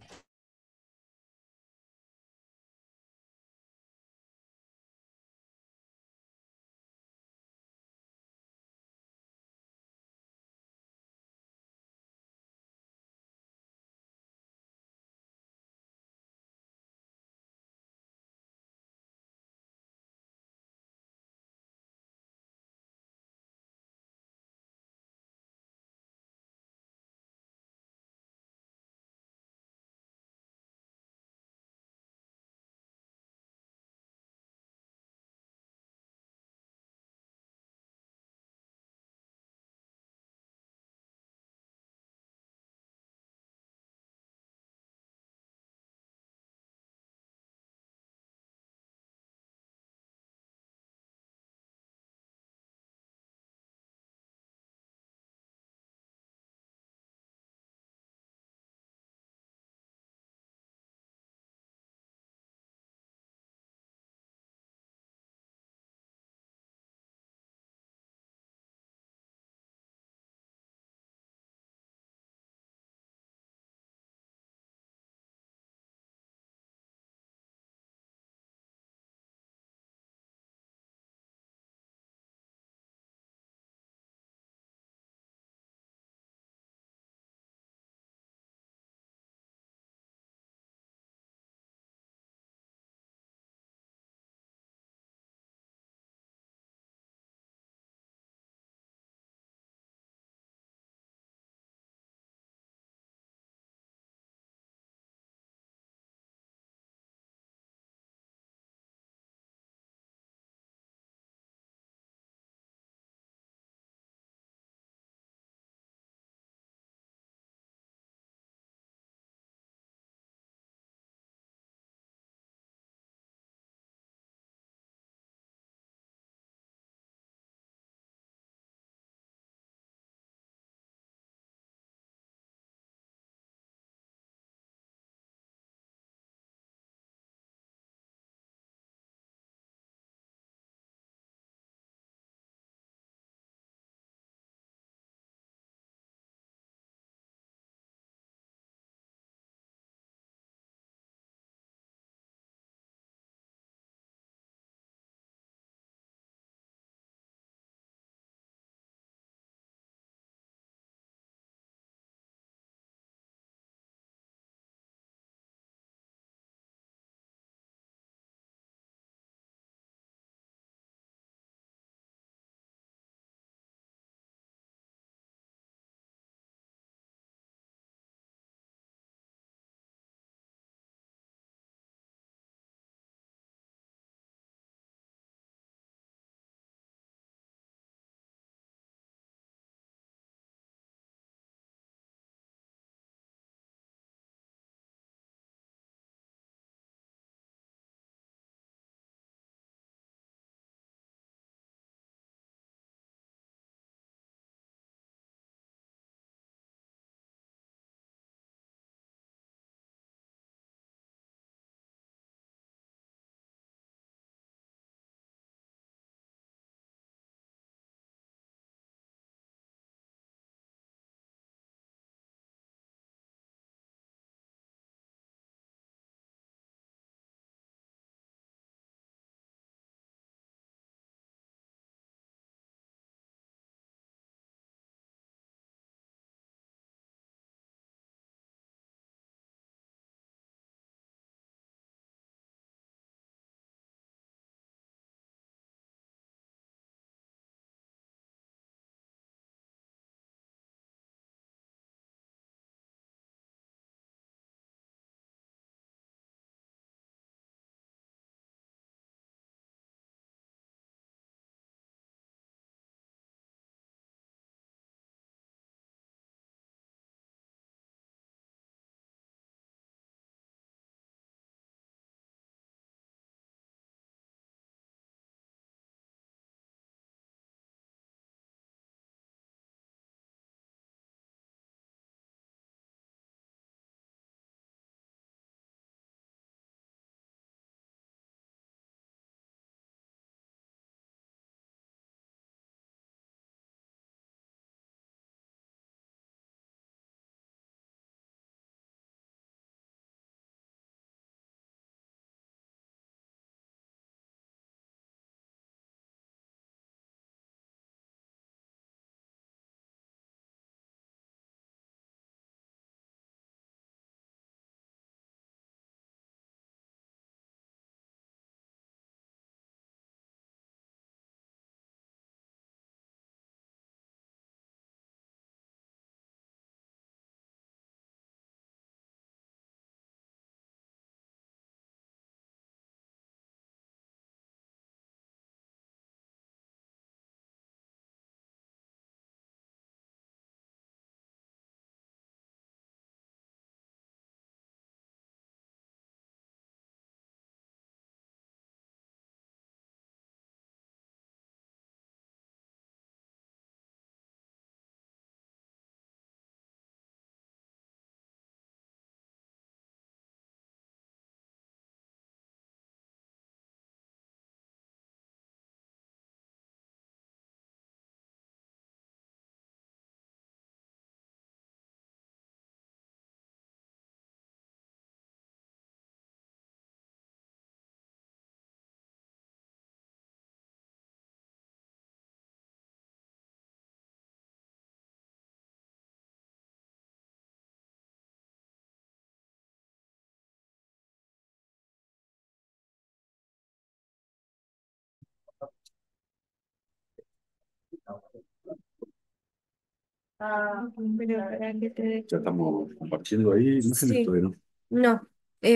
Pero para que te... Ya estamos compartiendo ahí imágenes, Sí. todavía no. No,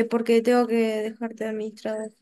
porque tengo que dejarte administrador.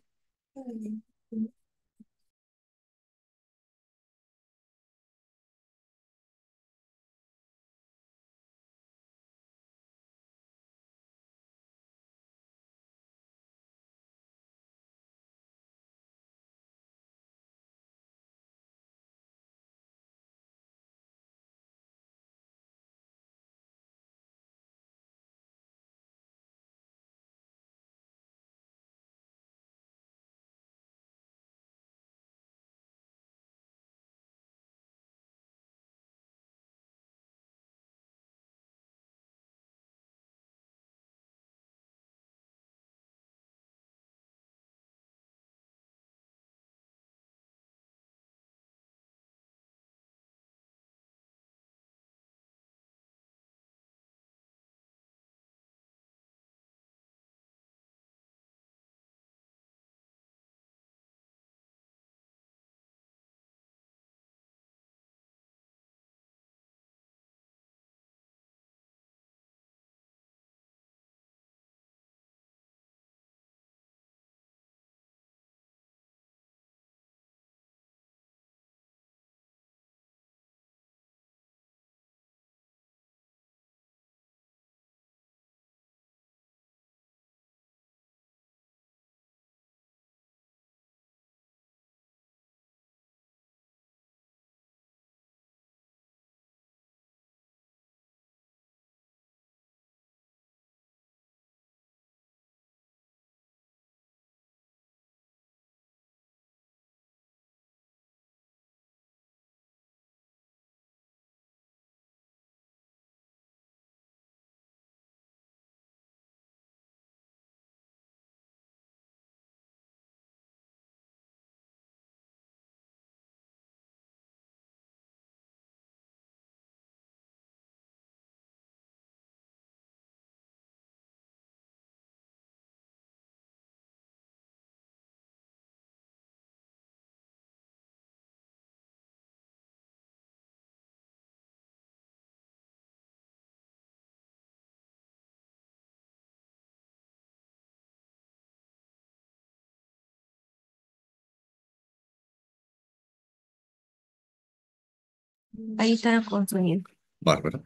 Ahí está construyendo. Bárbara.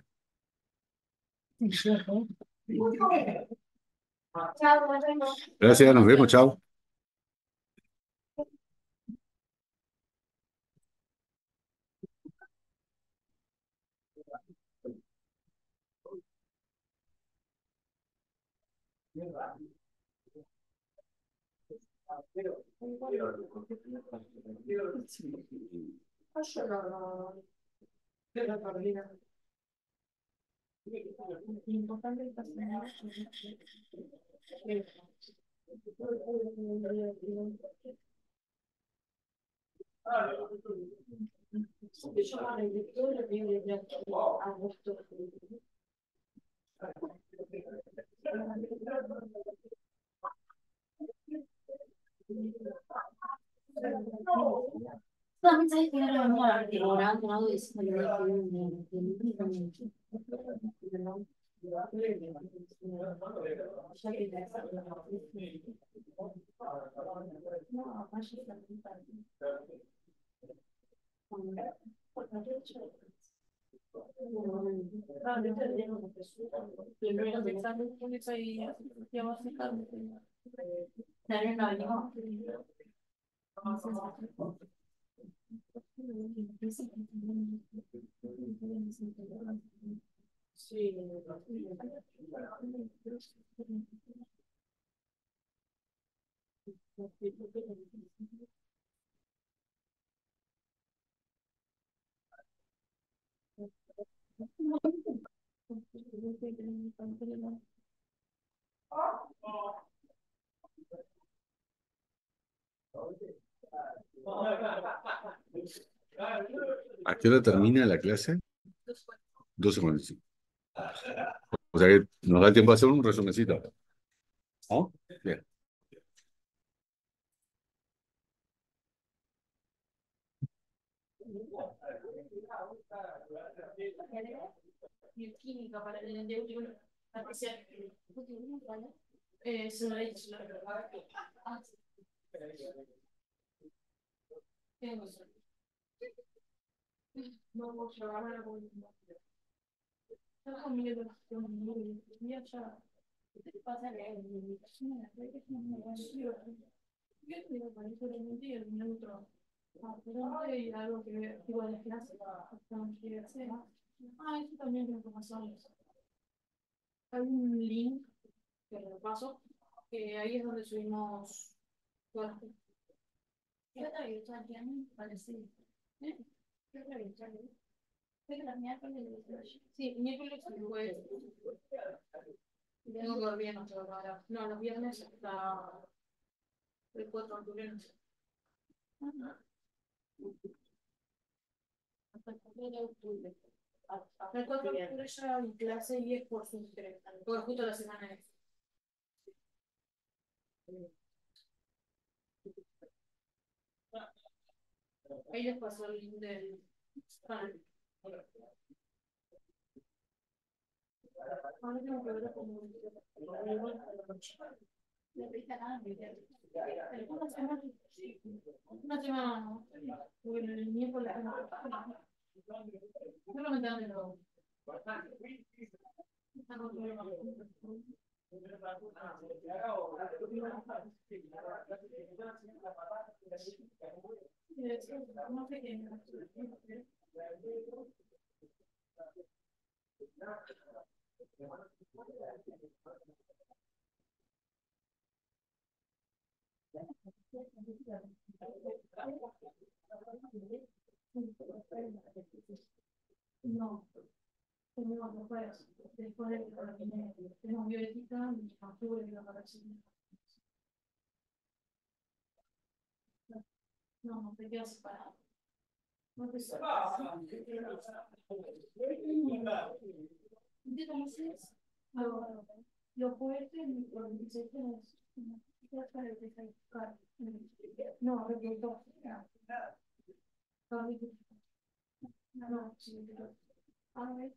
Gracias, nos vemos, chao. ¿A qué hora termina la clase? 12:45. O sea que nos da tiempo a hacer un resumencito. ¿No? Bien. Bioquímica para el de la especial. Se lo he dicho. No voy a llevar a la comunidad. Está conmigo y ya. ¿Qué te pasa? Yo tengo particularmente y el neutro. Pero hay algo que igual es clase. Eso también tengo que pasar. Hay un link que lo paso, que ahí es donde subimos todas las cosas. ¿Qué otra virtual tienen? Parecido. ¿Qué otra virtual? ¿Qué es la miércoles de 18? Sí, miércoles y jueves. Tengo que volver a trabajar. No, los viernes hasta el 4 de octubre. Hasta el 4 de octubre. El 4 de octubre ya mi clase y es por su interés. Porque justo la semana es. Ahí les pasó el link del panel. Ahora tengo que ver cómo. Una semana. Bueno, el miércoles. No me dan de nuevo. No sé qué. No, no puedes. Después de que tenemos bioética, no tuve que aparecer. No, te quedas separado. No te separas. Entonces, lo fuerte, lo que dice que no, repito. No, sí, a ver.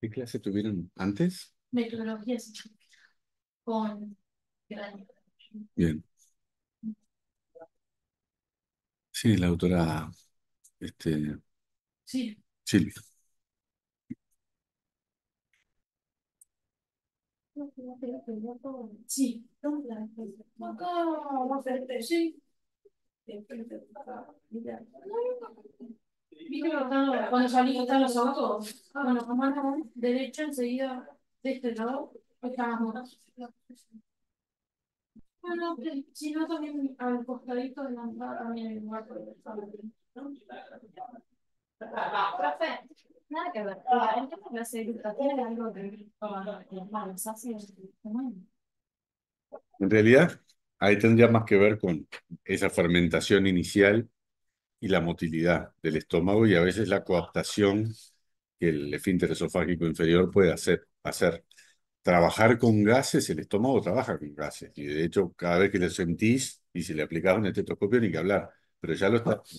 ¿Qué clase tuvieron antes? Metodología científica con gran. Bien. Sí, la autora Sí. Silvia. Sí. Acá vamos a ver, sí. Viste que cuando salí están los autos. Bueno, como a derecha enseguida de este lado están las motos. Bueno, si no también al costadito de la entrada también hay lugar para estar. Profe, nada que ver. En esta clase educativa hay algo que ver con los malos ácidos. En realidad, ahí tendría más que ver con esa fermentación inicial y la motilidad del estómago y a veces la coaptación que el esfínter esofágico inferior puede hacer. Trabajar con gases, el estómago trabaja con gases y de hecho cada vez que lo sentís y si le aplicás un estetoscopio ni que hablar, pero ya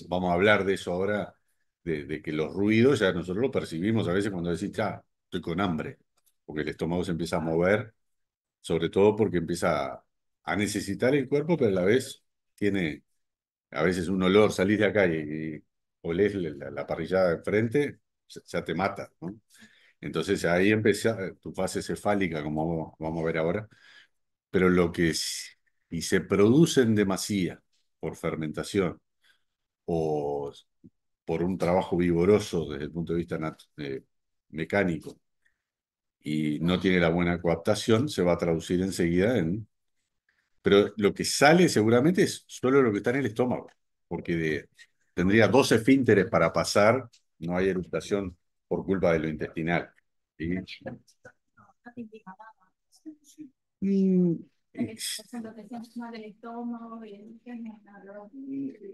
vamos a hablar de eso ahora, de que los ruidos ya nosotros lo percibimos a veces cuando decís, ya, estoy con hambre, porque el estómago se empieza a mover, sobre todo porque empieza a necesitar el cuerpo, pero a la vez tiene a veces un olor, salís de acá y olés la parrillada de enfrente, ya te mata, ¿no? Entonces ahí empieza tu fase cefálica, como vamos a ver ahora, pero y se produce en demasía por fermentación o por un trabajo vigoroso desde el punto de vista mecánico y no tiene la buena coaptación, se va a traducir enseguida en. Pero lo que sale seguramente es solo lo que está en el estómago, porque tendría dos esfínteres para pasar, no hay eructación por culpa de lo intestinal. ¿Sí? Mm, mal del estómago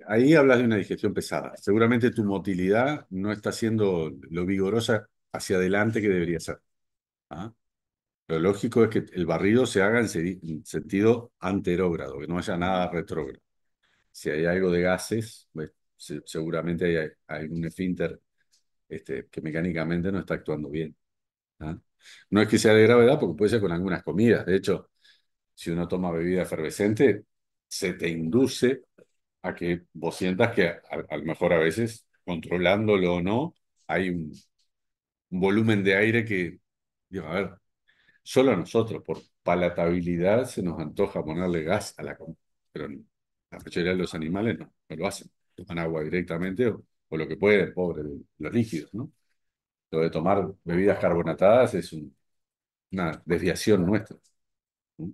Ahí hablas de una digestión pesada. Seguramente tu motilidad no está siendo lo vigorosa hacia adelante que debería ser. ¿Ah? Lo lógico es que el barrido se haga en sentido anterógrado, que no haya nada retrógrado. Si hay algo de gases, pues, seguramente hay un esfínter que mecánicamente no está actuando bien. ¿Ah? No es que sea de gravedad, porque puede ser con algunas comidas. De hecho, si uno toma bebida efervescente, se te induce a que vos sientas que a lo mejor a veces, controlándolo o no, hay un volumen de aire que, digo, a ver, solo a nosotros, por palatabilidad, se nos antoja ponerle gas a la comida, pero la mayoría de los animales no lo hacen. Toman agua directamente o lo que pueden, pobre, los líquidos, ¿no? Lo de tomar bebidas carbonatadas es una desviación nuestra. ¿No?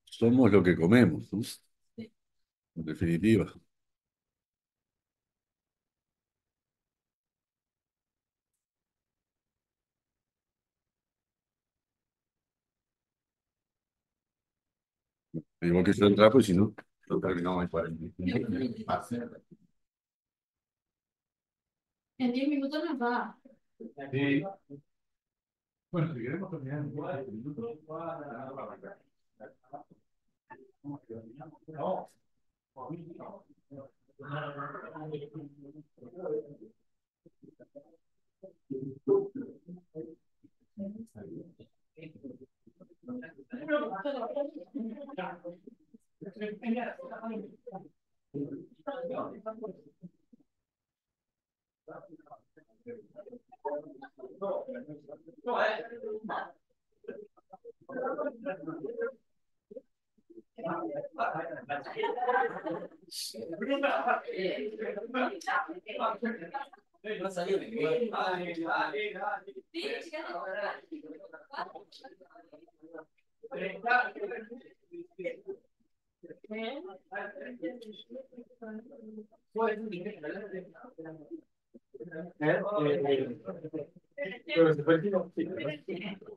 Somos lo que comemos, ¿no? En definitiva. Igual que yo el trapo y si no, lo terminamos en 40 minutos. En 10 minutos nos va. Sí. Bueno, si queremos terminar en 40 minutos, no.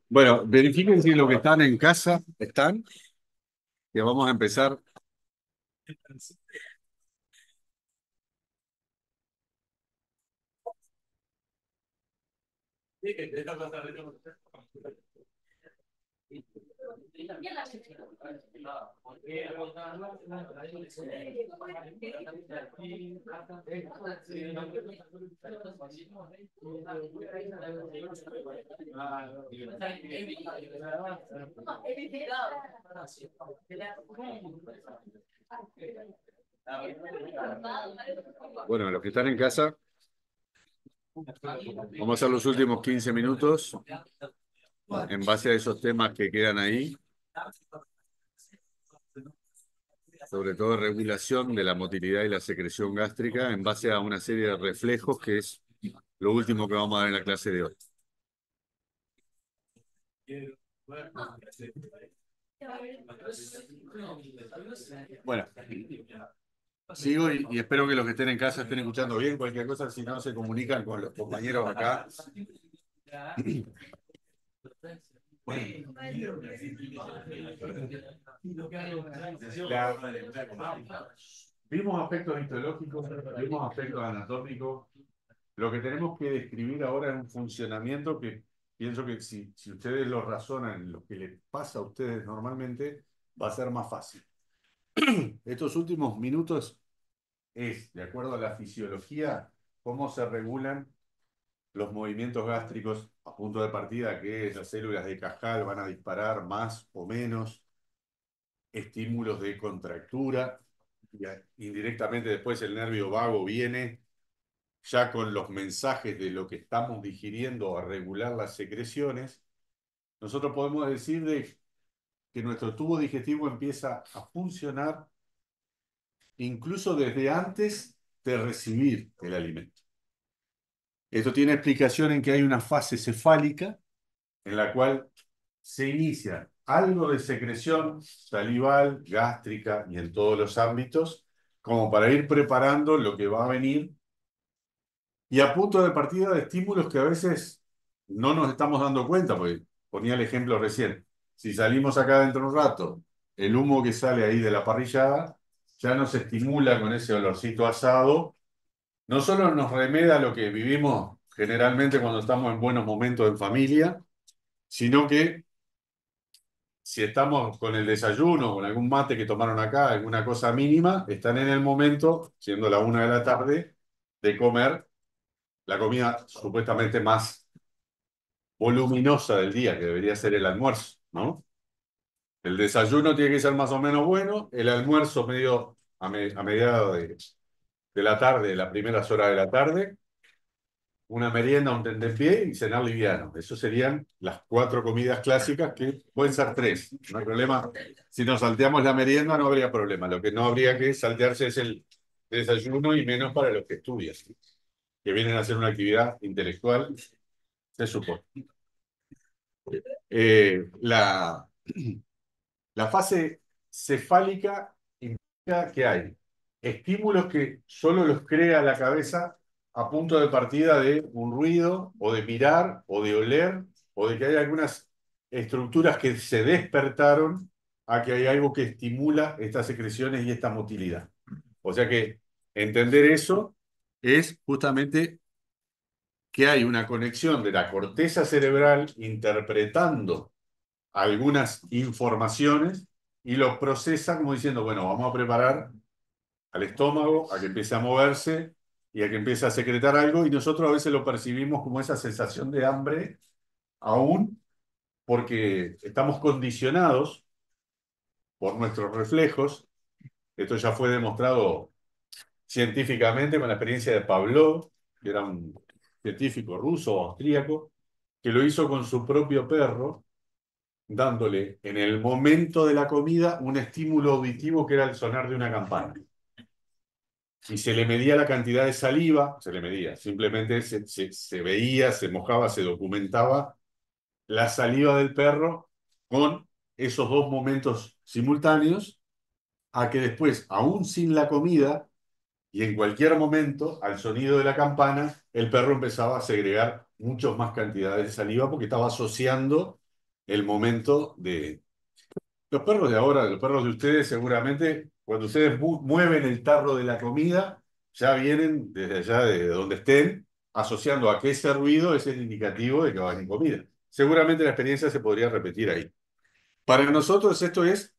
Bueno, verifiquen si los que están en casa están, que vamos a empezar. Bueno, los que están en casa, vamos a hacer los últimos 15 minutos en base a esos temas que quedan ahí, sobre todo regulación de la motilidad y la secreción gástrica, en base a una serie de reflejos, que es lo último que vamos a ver en la clase de hoy. Bueno, sigo y espero que los que estén en casa estén escuchando bien. Cualquier cosa, si no, se comunican con los compañeros acá. Vimos aspectos histológicos, vimos aspectos anatómicos. Lo que tenemos que describir ahora es un funcionamiento que pienso que si ustedes lo razonan, lo que les pasa a ustedes normalmente, va a ser más fácil. Estos últimos minutos es, de acuerdo a la fisiología, cómo se regulan los movimientos gástricos a punto de partida, que las células de Cajal van a disparar más o menos estímulos de contractura, y indirectamente después el nervio vago viene ya con los mensajes de lo que estamos digiriendo a regular las secreciones. Nosotros podemos decir que nuestro tubo digestivo empieza a funcionar incluso desde antes de recibir el alimento. Esto tiene explicación en que hay una fase cefálica en la cual se inicia algo de secreción salival, gástrica y en todos los ámbitos como para ir preparando lo que va a venir y a punto de partida de estímulos que a veces no nos estamos dando cuenta, porque ponía el ejemplo recién, si salimos acá dentro de un rato, el humo que sale ahí de la parrillada ya nos estimula con ese olorcito asado, no solo nos remeda lo que vivimos generalmente cuando estamos en buenos momentos en familia, sino que si estamos con el desayuno, con algún mate que tomaron acá, alguna cosa mínima, están en el momento, siendo la 1 de la tarde, de comer la comida supuestamente más voluminosa del día, que debería ser el almuerzo, ¿no? El desayuno tiene que ser más o menos bueno, el almuerzo medio a mediados de la tarde, las primeras horas de la tarde, una merienda, un tentempié y cenar liviano. Eso serían las 4 comidas clásicas, que pueden ser 3. No hay problema. Si nos salteamos la merienda no habría problema. Lo que no habría que saltearse es el desayuno, y menos para los que estudian, que vienen a hacer una actividad intelectual, se supone. La fase cefálica implica que hay estímulos que solo los crea la cabeza a punto de partida de un ruido, o de mirar, o de oler, o de que hay algunas estructuras que se despertaron a que hay algo que estimula estas secreciones y esta motilidad. O sea que entender eso es justamente que hay una conexión de la corteza cerebral interpretando algunas informaciones y lo procesa como diciendo, bueno, vamos a preparar al estómago a que empiece a moverse y a que empiece a secretar algo, y nosotros a veces lo percibimos como esa sensación de hambre, aún porque estamos condicionados por nuestros reflejos. Esto ya fue demostrado científicamente con la experiencia de Pavlov, que era un científico ruso o austríaco, que lo hizo con su propio perro, dándole en el momento de la comida un estímulo auditivo que era el sonar de una campana. Y se le medía la cantidad de saliva, se le medía, simplemente se veía, se mojaba, se documentaba la saliva del perro con esos 2 momentos simultáneos, a que después, aún sin la comida, y en cualquier momento, al sonido de la campana, el perro empezaba a segregar muchas más cantidades de saliva porque estaba asociando el momento de... Los perros de ahora, los perros de ustedes, seguramente, cuando ustedes mueven el tarro de la comida, ya vienen desde allá de donde estén, asociando a que ese ruido es el indicativo de que va a haber comida. Seguramente la experiencia se podría repetir ahí. Para nosotros esto es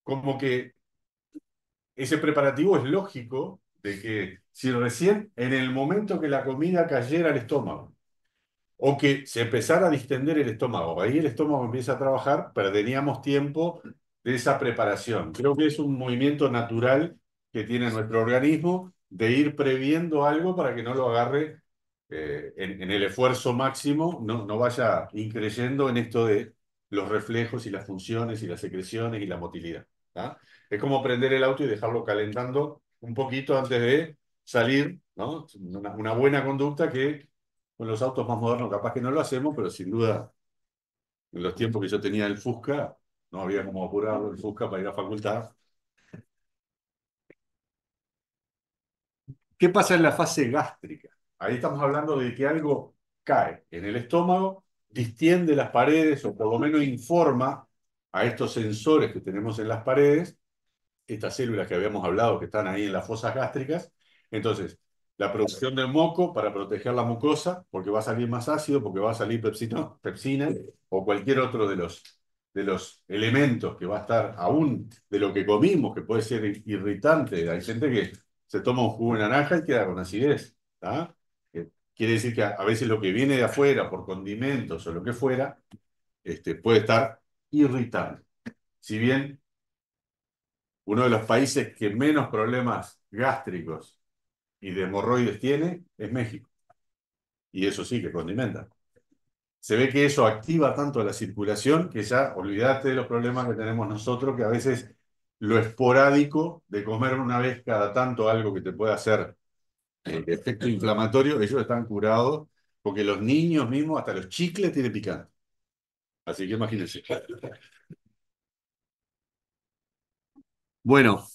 como que ese preparativo es lógico de que si recién en el momento que la comida cayera al estómago, o que se empezara a distender el estómago, ahí el estómago empieza a trabajar, perderíamos tiempo de esa preparación. Creo que es un movimiento natural que tiene nuestro organismo de ir previendo algo para que no lo agarre en el esfuerzo máximo, no vaya increyendo en esto de los reflejos y las funciones y las secreciones y la motilidad. ¿Tá? Es como prender el auto y dejarlo calentando un poquito antes de salir, ¿no? Una buena conducta que con los autos más modernos capaz que no lo hacemos, pero sin duda, en los tiempos que yo tenía el Fusca, no había como apurarlo el Fusca para ir a facultad. ¿Qué pasa en la fase gástrica? Ahí estamos hablando de que algo cae en el estómago, distiende las paredes, o por lo menos informa a estos sensores que tenemos en las paredes, estas células que habíamos hablado que están ahí en las fosas gástricas. Entonces, la producción de moco para proteger la mucosa, porque va a salir más ácido, porque va a salir pepsina o cualquier otro de los elementos que va a estar aún de lo que comimos, que puede ser irritante. Hay gente que se toma un jugo de naranja y queda con acidez. ¿Tá? Quiere decir que a veces lo que viene de afuera por condimentos o lo que fuera, puede estar irritante. Si bien uno de los países que menos problemas gástricos y de hemorroides tiene es México. Y eso sí que condimenta. Se ve que eso activa tanto la circulación que ya olvídate de los problemas que tenemos nosotros, que a veces lo esporádico de comer una vez cada tanto algo que te pueda hacer efecto inflamatorio, ellos están curados porque los niños mismos, hasta los chicles, tienen picante. Así que imagínense. Bueno,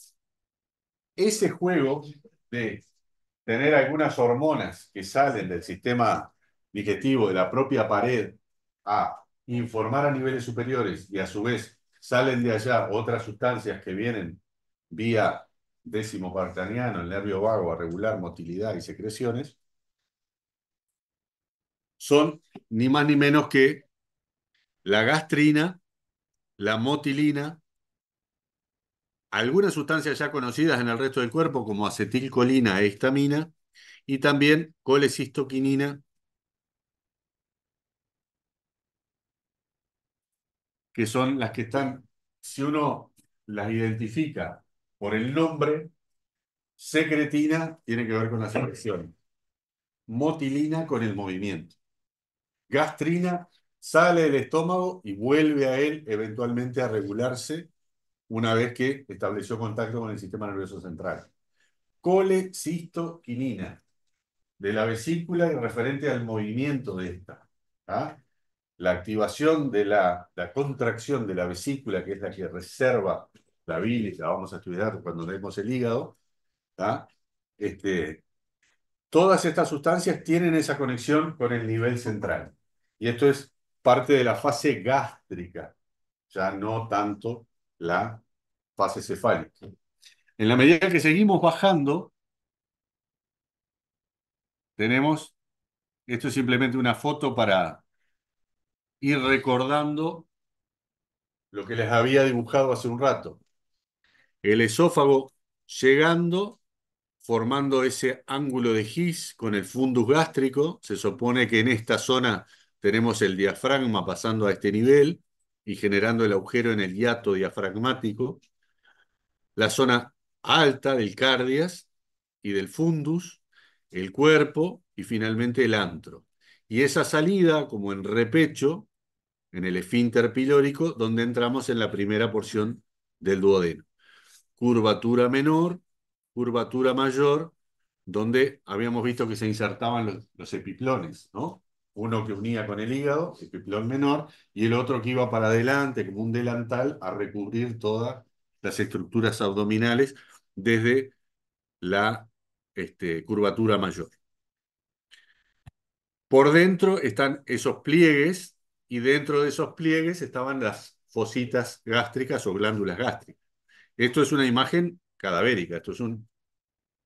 ese juego de tener algunas hormonas que salen del sistema digestivo de la propia pared a informar a niveles superiores y a su vez salen de allá otras sustancias que vienen vía décimo partaniano, el nervio vago, a regular motilidad y secreciones, son ni más ni menos que la gastrina, la motilina, algunas sustancias ya conocidas en el resto del cuerpo como acetilcolina e histamina y también colecistoquinina, que son las que están, si uno las identifica por el nombre, secretina tiene que ver con la secreción, motilina con el movimiento, gastrina sale del estómago y vuelve a él eventualmente a regularse una vez que estableció contacto con el sistema nervioso central. Colecistoquinina, de la vesícula y referente al movimiento de esta. ¿Ah? La activación de la contracción de la vesícula, que es la que reserva la bilis, la vamos a estudiar cuando leemos el hígado. ¿Ah? Todas estas sustancias tienen esa conexión con el nivel central. Y esto es parte de la fase gástrica, ya no tanto la fase cefálica. En la medida que seguimos bajando, tenemos, esto es simplemente una foto para ir recordando lo que les había dibujado hace un rato. El esófago llegando, formando ese ángulo de His con el fundus gástrico. Se supone que en esta zona tenemos el diafragma pasando a este nivel y generando el agujero en el hiato diafragmático. La zona alta del cardias y del fundus, el cuerpo y finalmente el antro. Y esa salida, como en repecho, en el esfínter pilórico, donde entramos en la primera porción del duodeno. Curvatura menor, curvatura mayor, donde habíamos visto que se insertaban los epiplones, ¿no? Uno que unía con el hígado, epiplón menor, y el otro que iba para adelante, como un delantal, a recubrir todas las estructuras abdominales desde la curvatura mayor. Por dentro están esos pliegues y dentro de esos pliegues estaban las fositas gástricas o glándulas gástricas. Esto es una imagen cadavérica, esto es un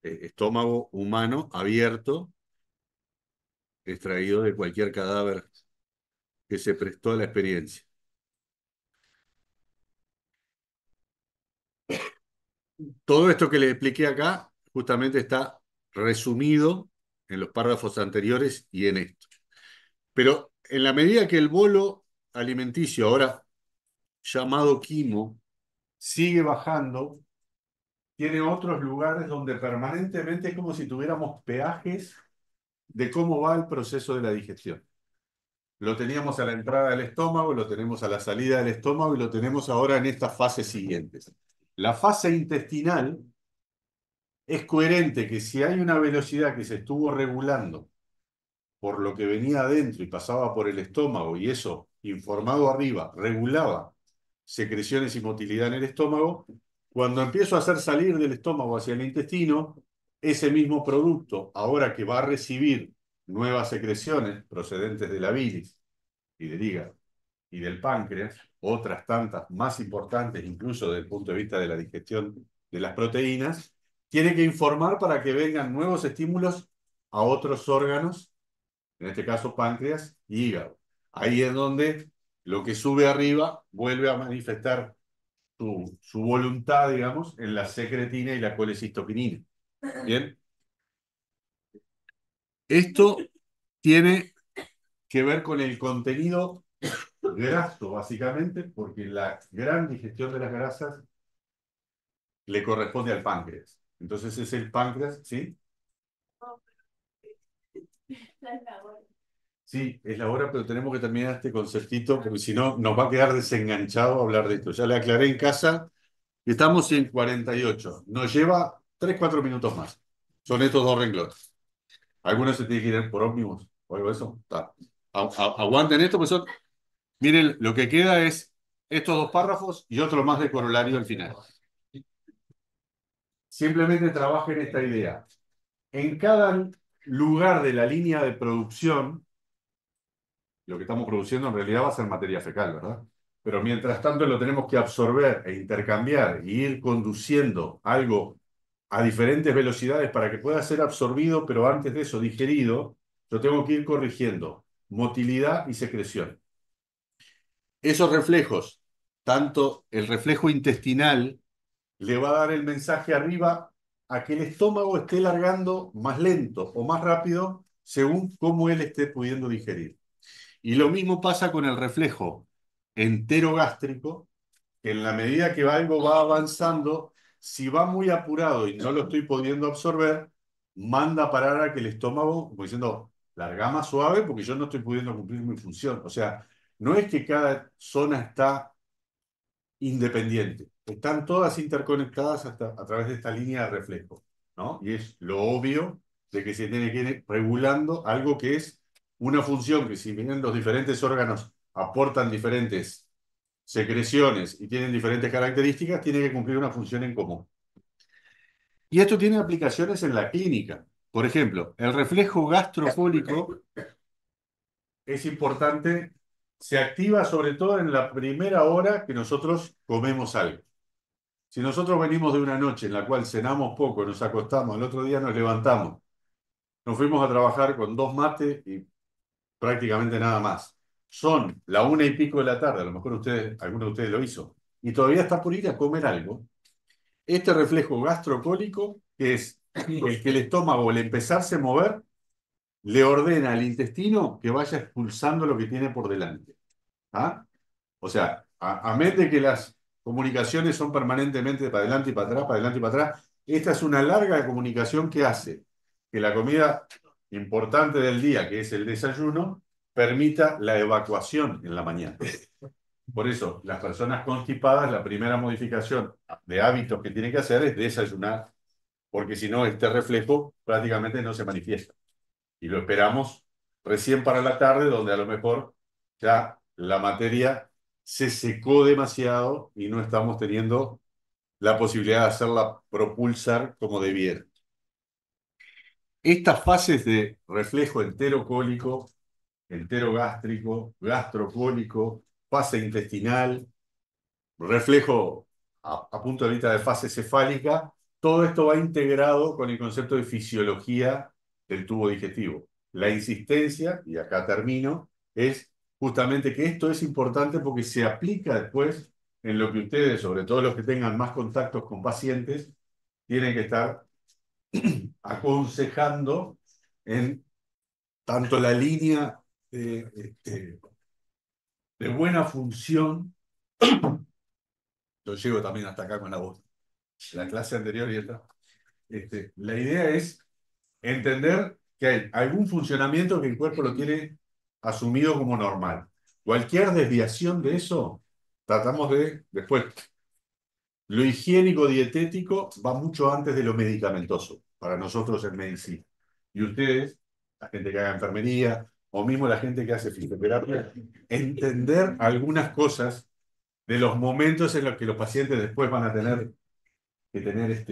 estómago humano abierto, extraído de cualquier cadáver que se prestó a la experiencia. Todo esto que les expliqué acá justamente está resumido en los párrafos anteriores y en esto. Pero en la medida que el bolo alimenticio, ahora llamado quimo, sigue bajando, tiene otros lugares donde permanentemente es como si tuviéramos peajes de cómo va el proceso de la digestión. Lo teníamos a la entrada del estómago, lo tenemos a la salida del estómago y lo tenemos ahora en estas fases siguientes. La fase intestinal es coherente que si hay una velocidad que se estuvo regulando por lo que venía adentro y pasaba por el estómago y eso, informado arriba, regulaba secreciones y motilidad en el estómago, cuando empiezo a hacer salir del estómago hacia el intestino, ese mismo producto, ahora que va a recibir nuevas secreciones procedentes de la bilis y del hígado y del páncreas, otras tantas más importantes incluso desde el punto de vista de la digestión de las proteínas, tiene que informar para que vengan nuevos estímulos a otros órganos, en este caso páncreas y hígado. Ahí es donde lo que sube arriba vuelve a manifestar su voluntad, digamos, en la secretina y la colecistoquinina. ¿Bien? Esto tiene que ver con el contenido graso, básicamente, porque la gran digestión de las grasas le corresponde al páncreas. Entonces es el páncreas, ¿sí? Sí, es la hora, pero tenemos que terminar este conceptito, porque si no, nos va a quedar desenganchado hablar de esto. Ya le aclaré en casa que estamos en 48. Nos lleva 3-4 minutos más. Son estos dos renglones. Algunos se tienen que ir por ómnibus o algo de eso. Aguanten esto, pues son... Miren, lo que queda es estos dos párrafos y otro más de corolario al final. simplemente trabajen esta idea. En cada lugar de la línea de producción, lo que estamos produciendo en realidad va a ser materia fecal, ¿verdad? Pero mientras tanto lo tenemos que absorber e intercambiar y ir conduciendo algo a diferentes velocidades para que pueda ser absorbido, pero antes de eso digerido, yo tengo que ir corrigiendo motilidad y secreción. Esos reflejos, tanto el reflejo intestinal, le va a dar el mensaje arriba a que el estómago esté largando más lento o más rápido según cómo él esté pudiendo digerir. Y lo mismo pasa con el reflejo enterogástrico, que en la medida que algo va avanzando, si va muy apurado y no lo estoy pudiendo absorber, manda a parar a que el estómago, como diciendo, larga más suave porque yo no estoy pudiendo cumplir mi función. O sea, no es que cada zona está independiente, están todas interconectadas hasta, a través de esta línea de reflejo, ¿no? Y es lo obvio de que se tiene que ir regulando algo que es una función que, si bien los diferentes órganos aportan diferentes secreciones y tienen diferentes características, tiene que cumplir una función en común. Y esto tiene aplicaciones en la clínica. Por ejemplo, el reflejo gastrocólico es importante, se activa sobre todo en la primera hora que nosotros comemos algo. Si nosotros venimos de una noche en la cual cenamos poco, nos acostamos, al otro día nos levantamos, nos fuimos a trabajar con 2 mates y prácticamente nada más. Son la 1:00 y pico de la tarde, a lo mejor alguno de ustedes lo hizo, y todavía está por ir a comer algo. Este reflejo gastrocólico, que es el que el estómago, al empezarse a mover, le ordena al intestino que vaya expulsando lo que tiene por delante. ¿Ah? O sea, a menos de que las comunicaciones son permanentemente para adelante y para atrás, para adelante y para atrás, esta es una larga comunicación que hace que la comida importante del día, que es el desayuno, permita la evacuación en la mañana. Por eso, las personas constipadas, la primera modificación de hábitos que tienen que hacer es desayunar, porque si no, este reflejo prácticamente no se manifiesta. Y lo esperamos recién para la tarde, donde a lo mejor ya la materia se secó demasiado y no estamos teniendo la posibilidad de hacerla propulsar como debiera. Estas fases de reflejo enterocólico, enterogástrico, gastrocólico, fase intestinal, reflejo a punto de vista de fase cefálica, todo esto va integrado con el concepto de fisiología del tubo digestivo. La insistencia, y acá termino, es justamente que esto es importante porque se aplica después en lo que ustedes, sobre todo los que tengan más contactos con pacientes, tienen que estar aconsejando en tanto la línea de buena función. Yo llego también hasta acá con la voz. La clase anterior y esta. La idea es entender que hay algún funcionamiento que el cuerpo lo tiene asumido como normal. Cualquier desviación de eso, tratamos de, después, lo higiénico dietético va mucho antes de lo medicamentoso, para nosotros en medicina. Y ustedes, la gente que haga enfermería, o mismo la gente que hace fisioterapia, entender algunas cosas de los momentos en los que los pacientes después van a tener que tener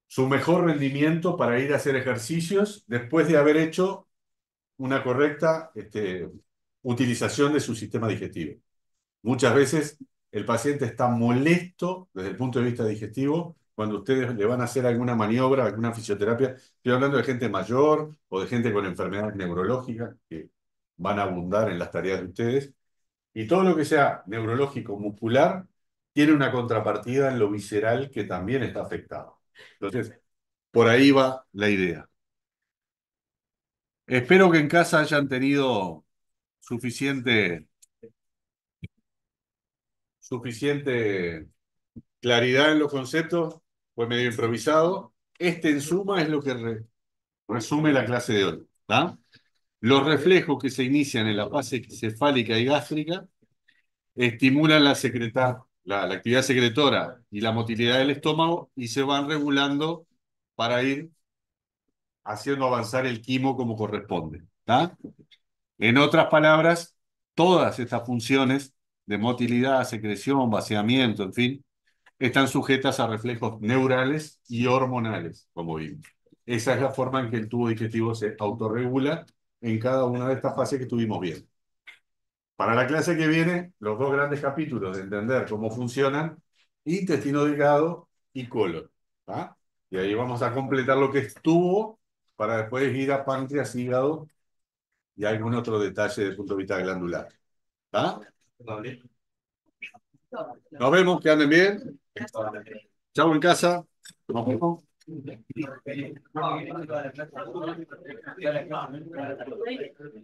su mejor rendimiento para ir a hacer ejercicios después de haber hecho una correcta utilización de su sistema digestivo. Muchas veces el paciente está molesto desde el punto de vista digestivo cuando ustedes le van a hacer alguna maniobra, alguna fisioterapia. Estoy hablando de gente mayor o de gente con enfermedades neurológicas que van a abundar en las tareas de ustedes. Y todo lo que sea neurológico, muscular, tiene una contrapartida en lo visceral que también está afectado. Entonces, por ahí va la idea. Espero que en casa hayan tenido suficiente claridad en los conceptos. Fue medio improvisado. En suma es lo que resume la clase de hoy. ¿Tá? Los reflejos que se inician en la fase cefálica y gástrica estimulan la actividad secretora y la motilidad del estómago y se van regulando para ir haciendo avanzar el quimo como corresponde. ¿Tá? En otras palabras, todas estas funciones de motilidad, secreción, vaciamiento, en fin, están sujetas a reflejos neurales y hormonales, como vimos. Esa es la forma en que el tubo digestivo se autorregula en cada una de estas fases que estuvimos viendo. Para la clase que viene, los dos grandes capítulos de entender cómo funcionan intestino delgado y colon. ¿Ah? Y ahí vamos a completar lo que es tubo para después ir a páncreas, hígado y algún otro detalle desde el punto de vista glandular. ¿Ah? Nos vemos, que anden bien. Chau en casa. Nos vemos.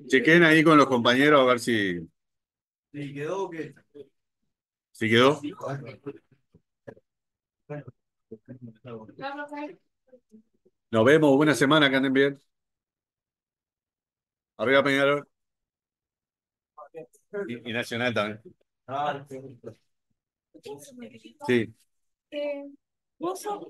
Chequen ahí con los compañeros a ver si quedó que. si quedó. Nos vemos, buena semana, que anden bien. Arriba Peñarol. Y Nacional también. Sí. ¿Vos sos?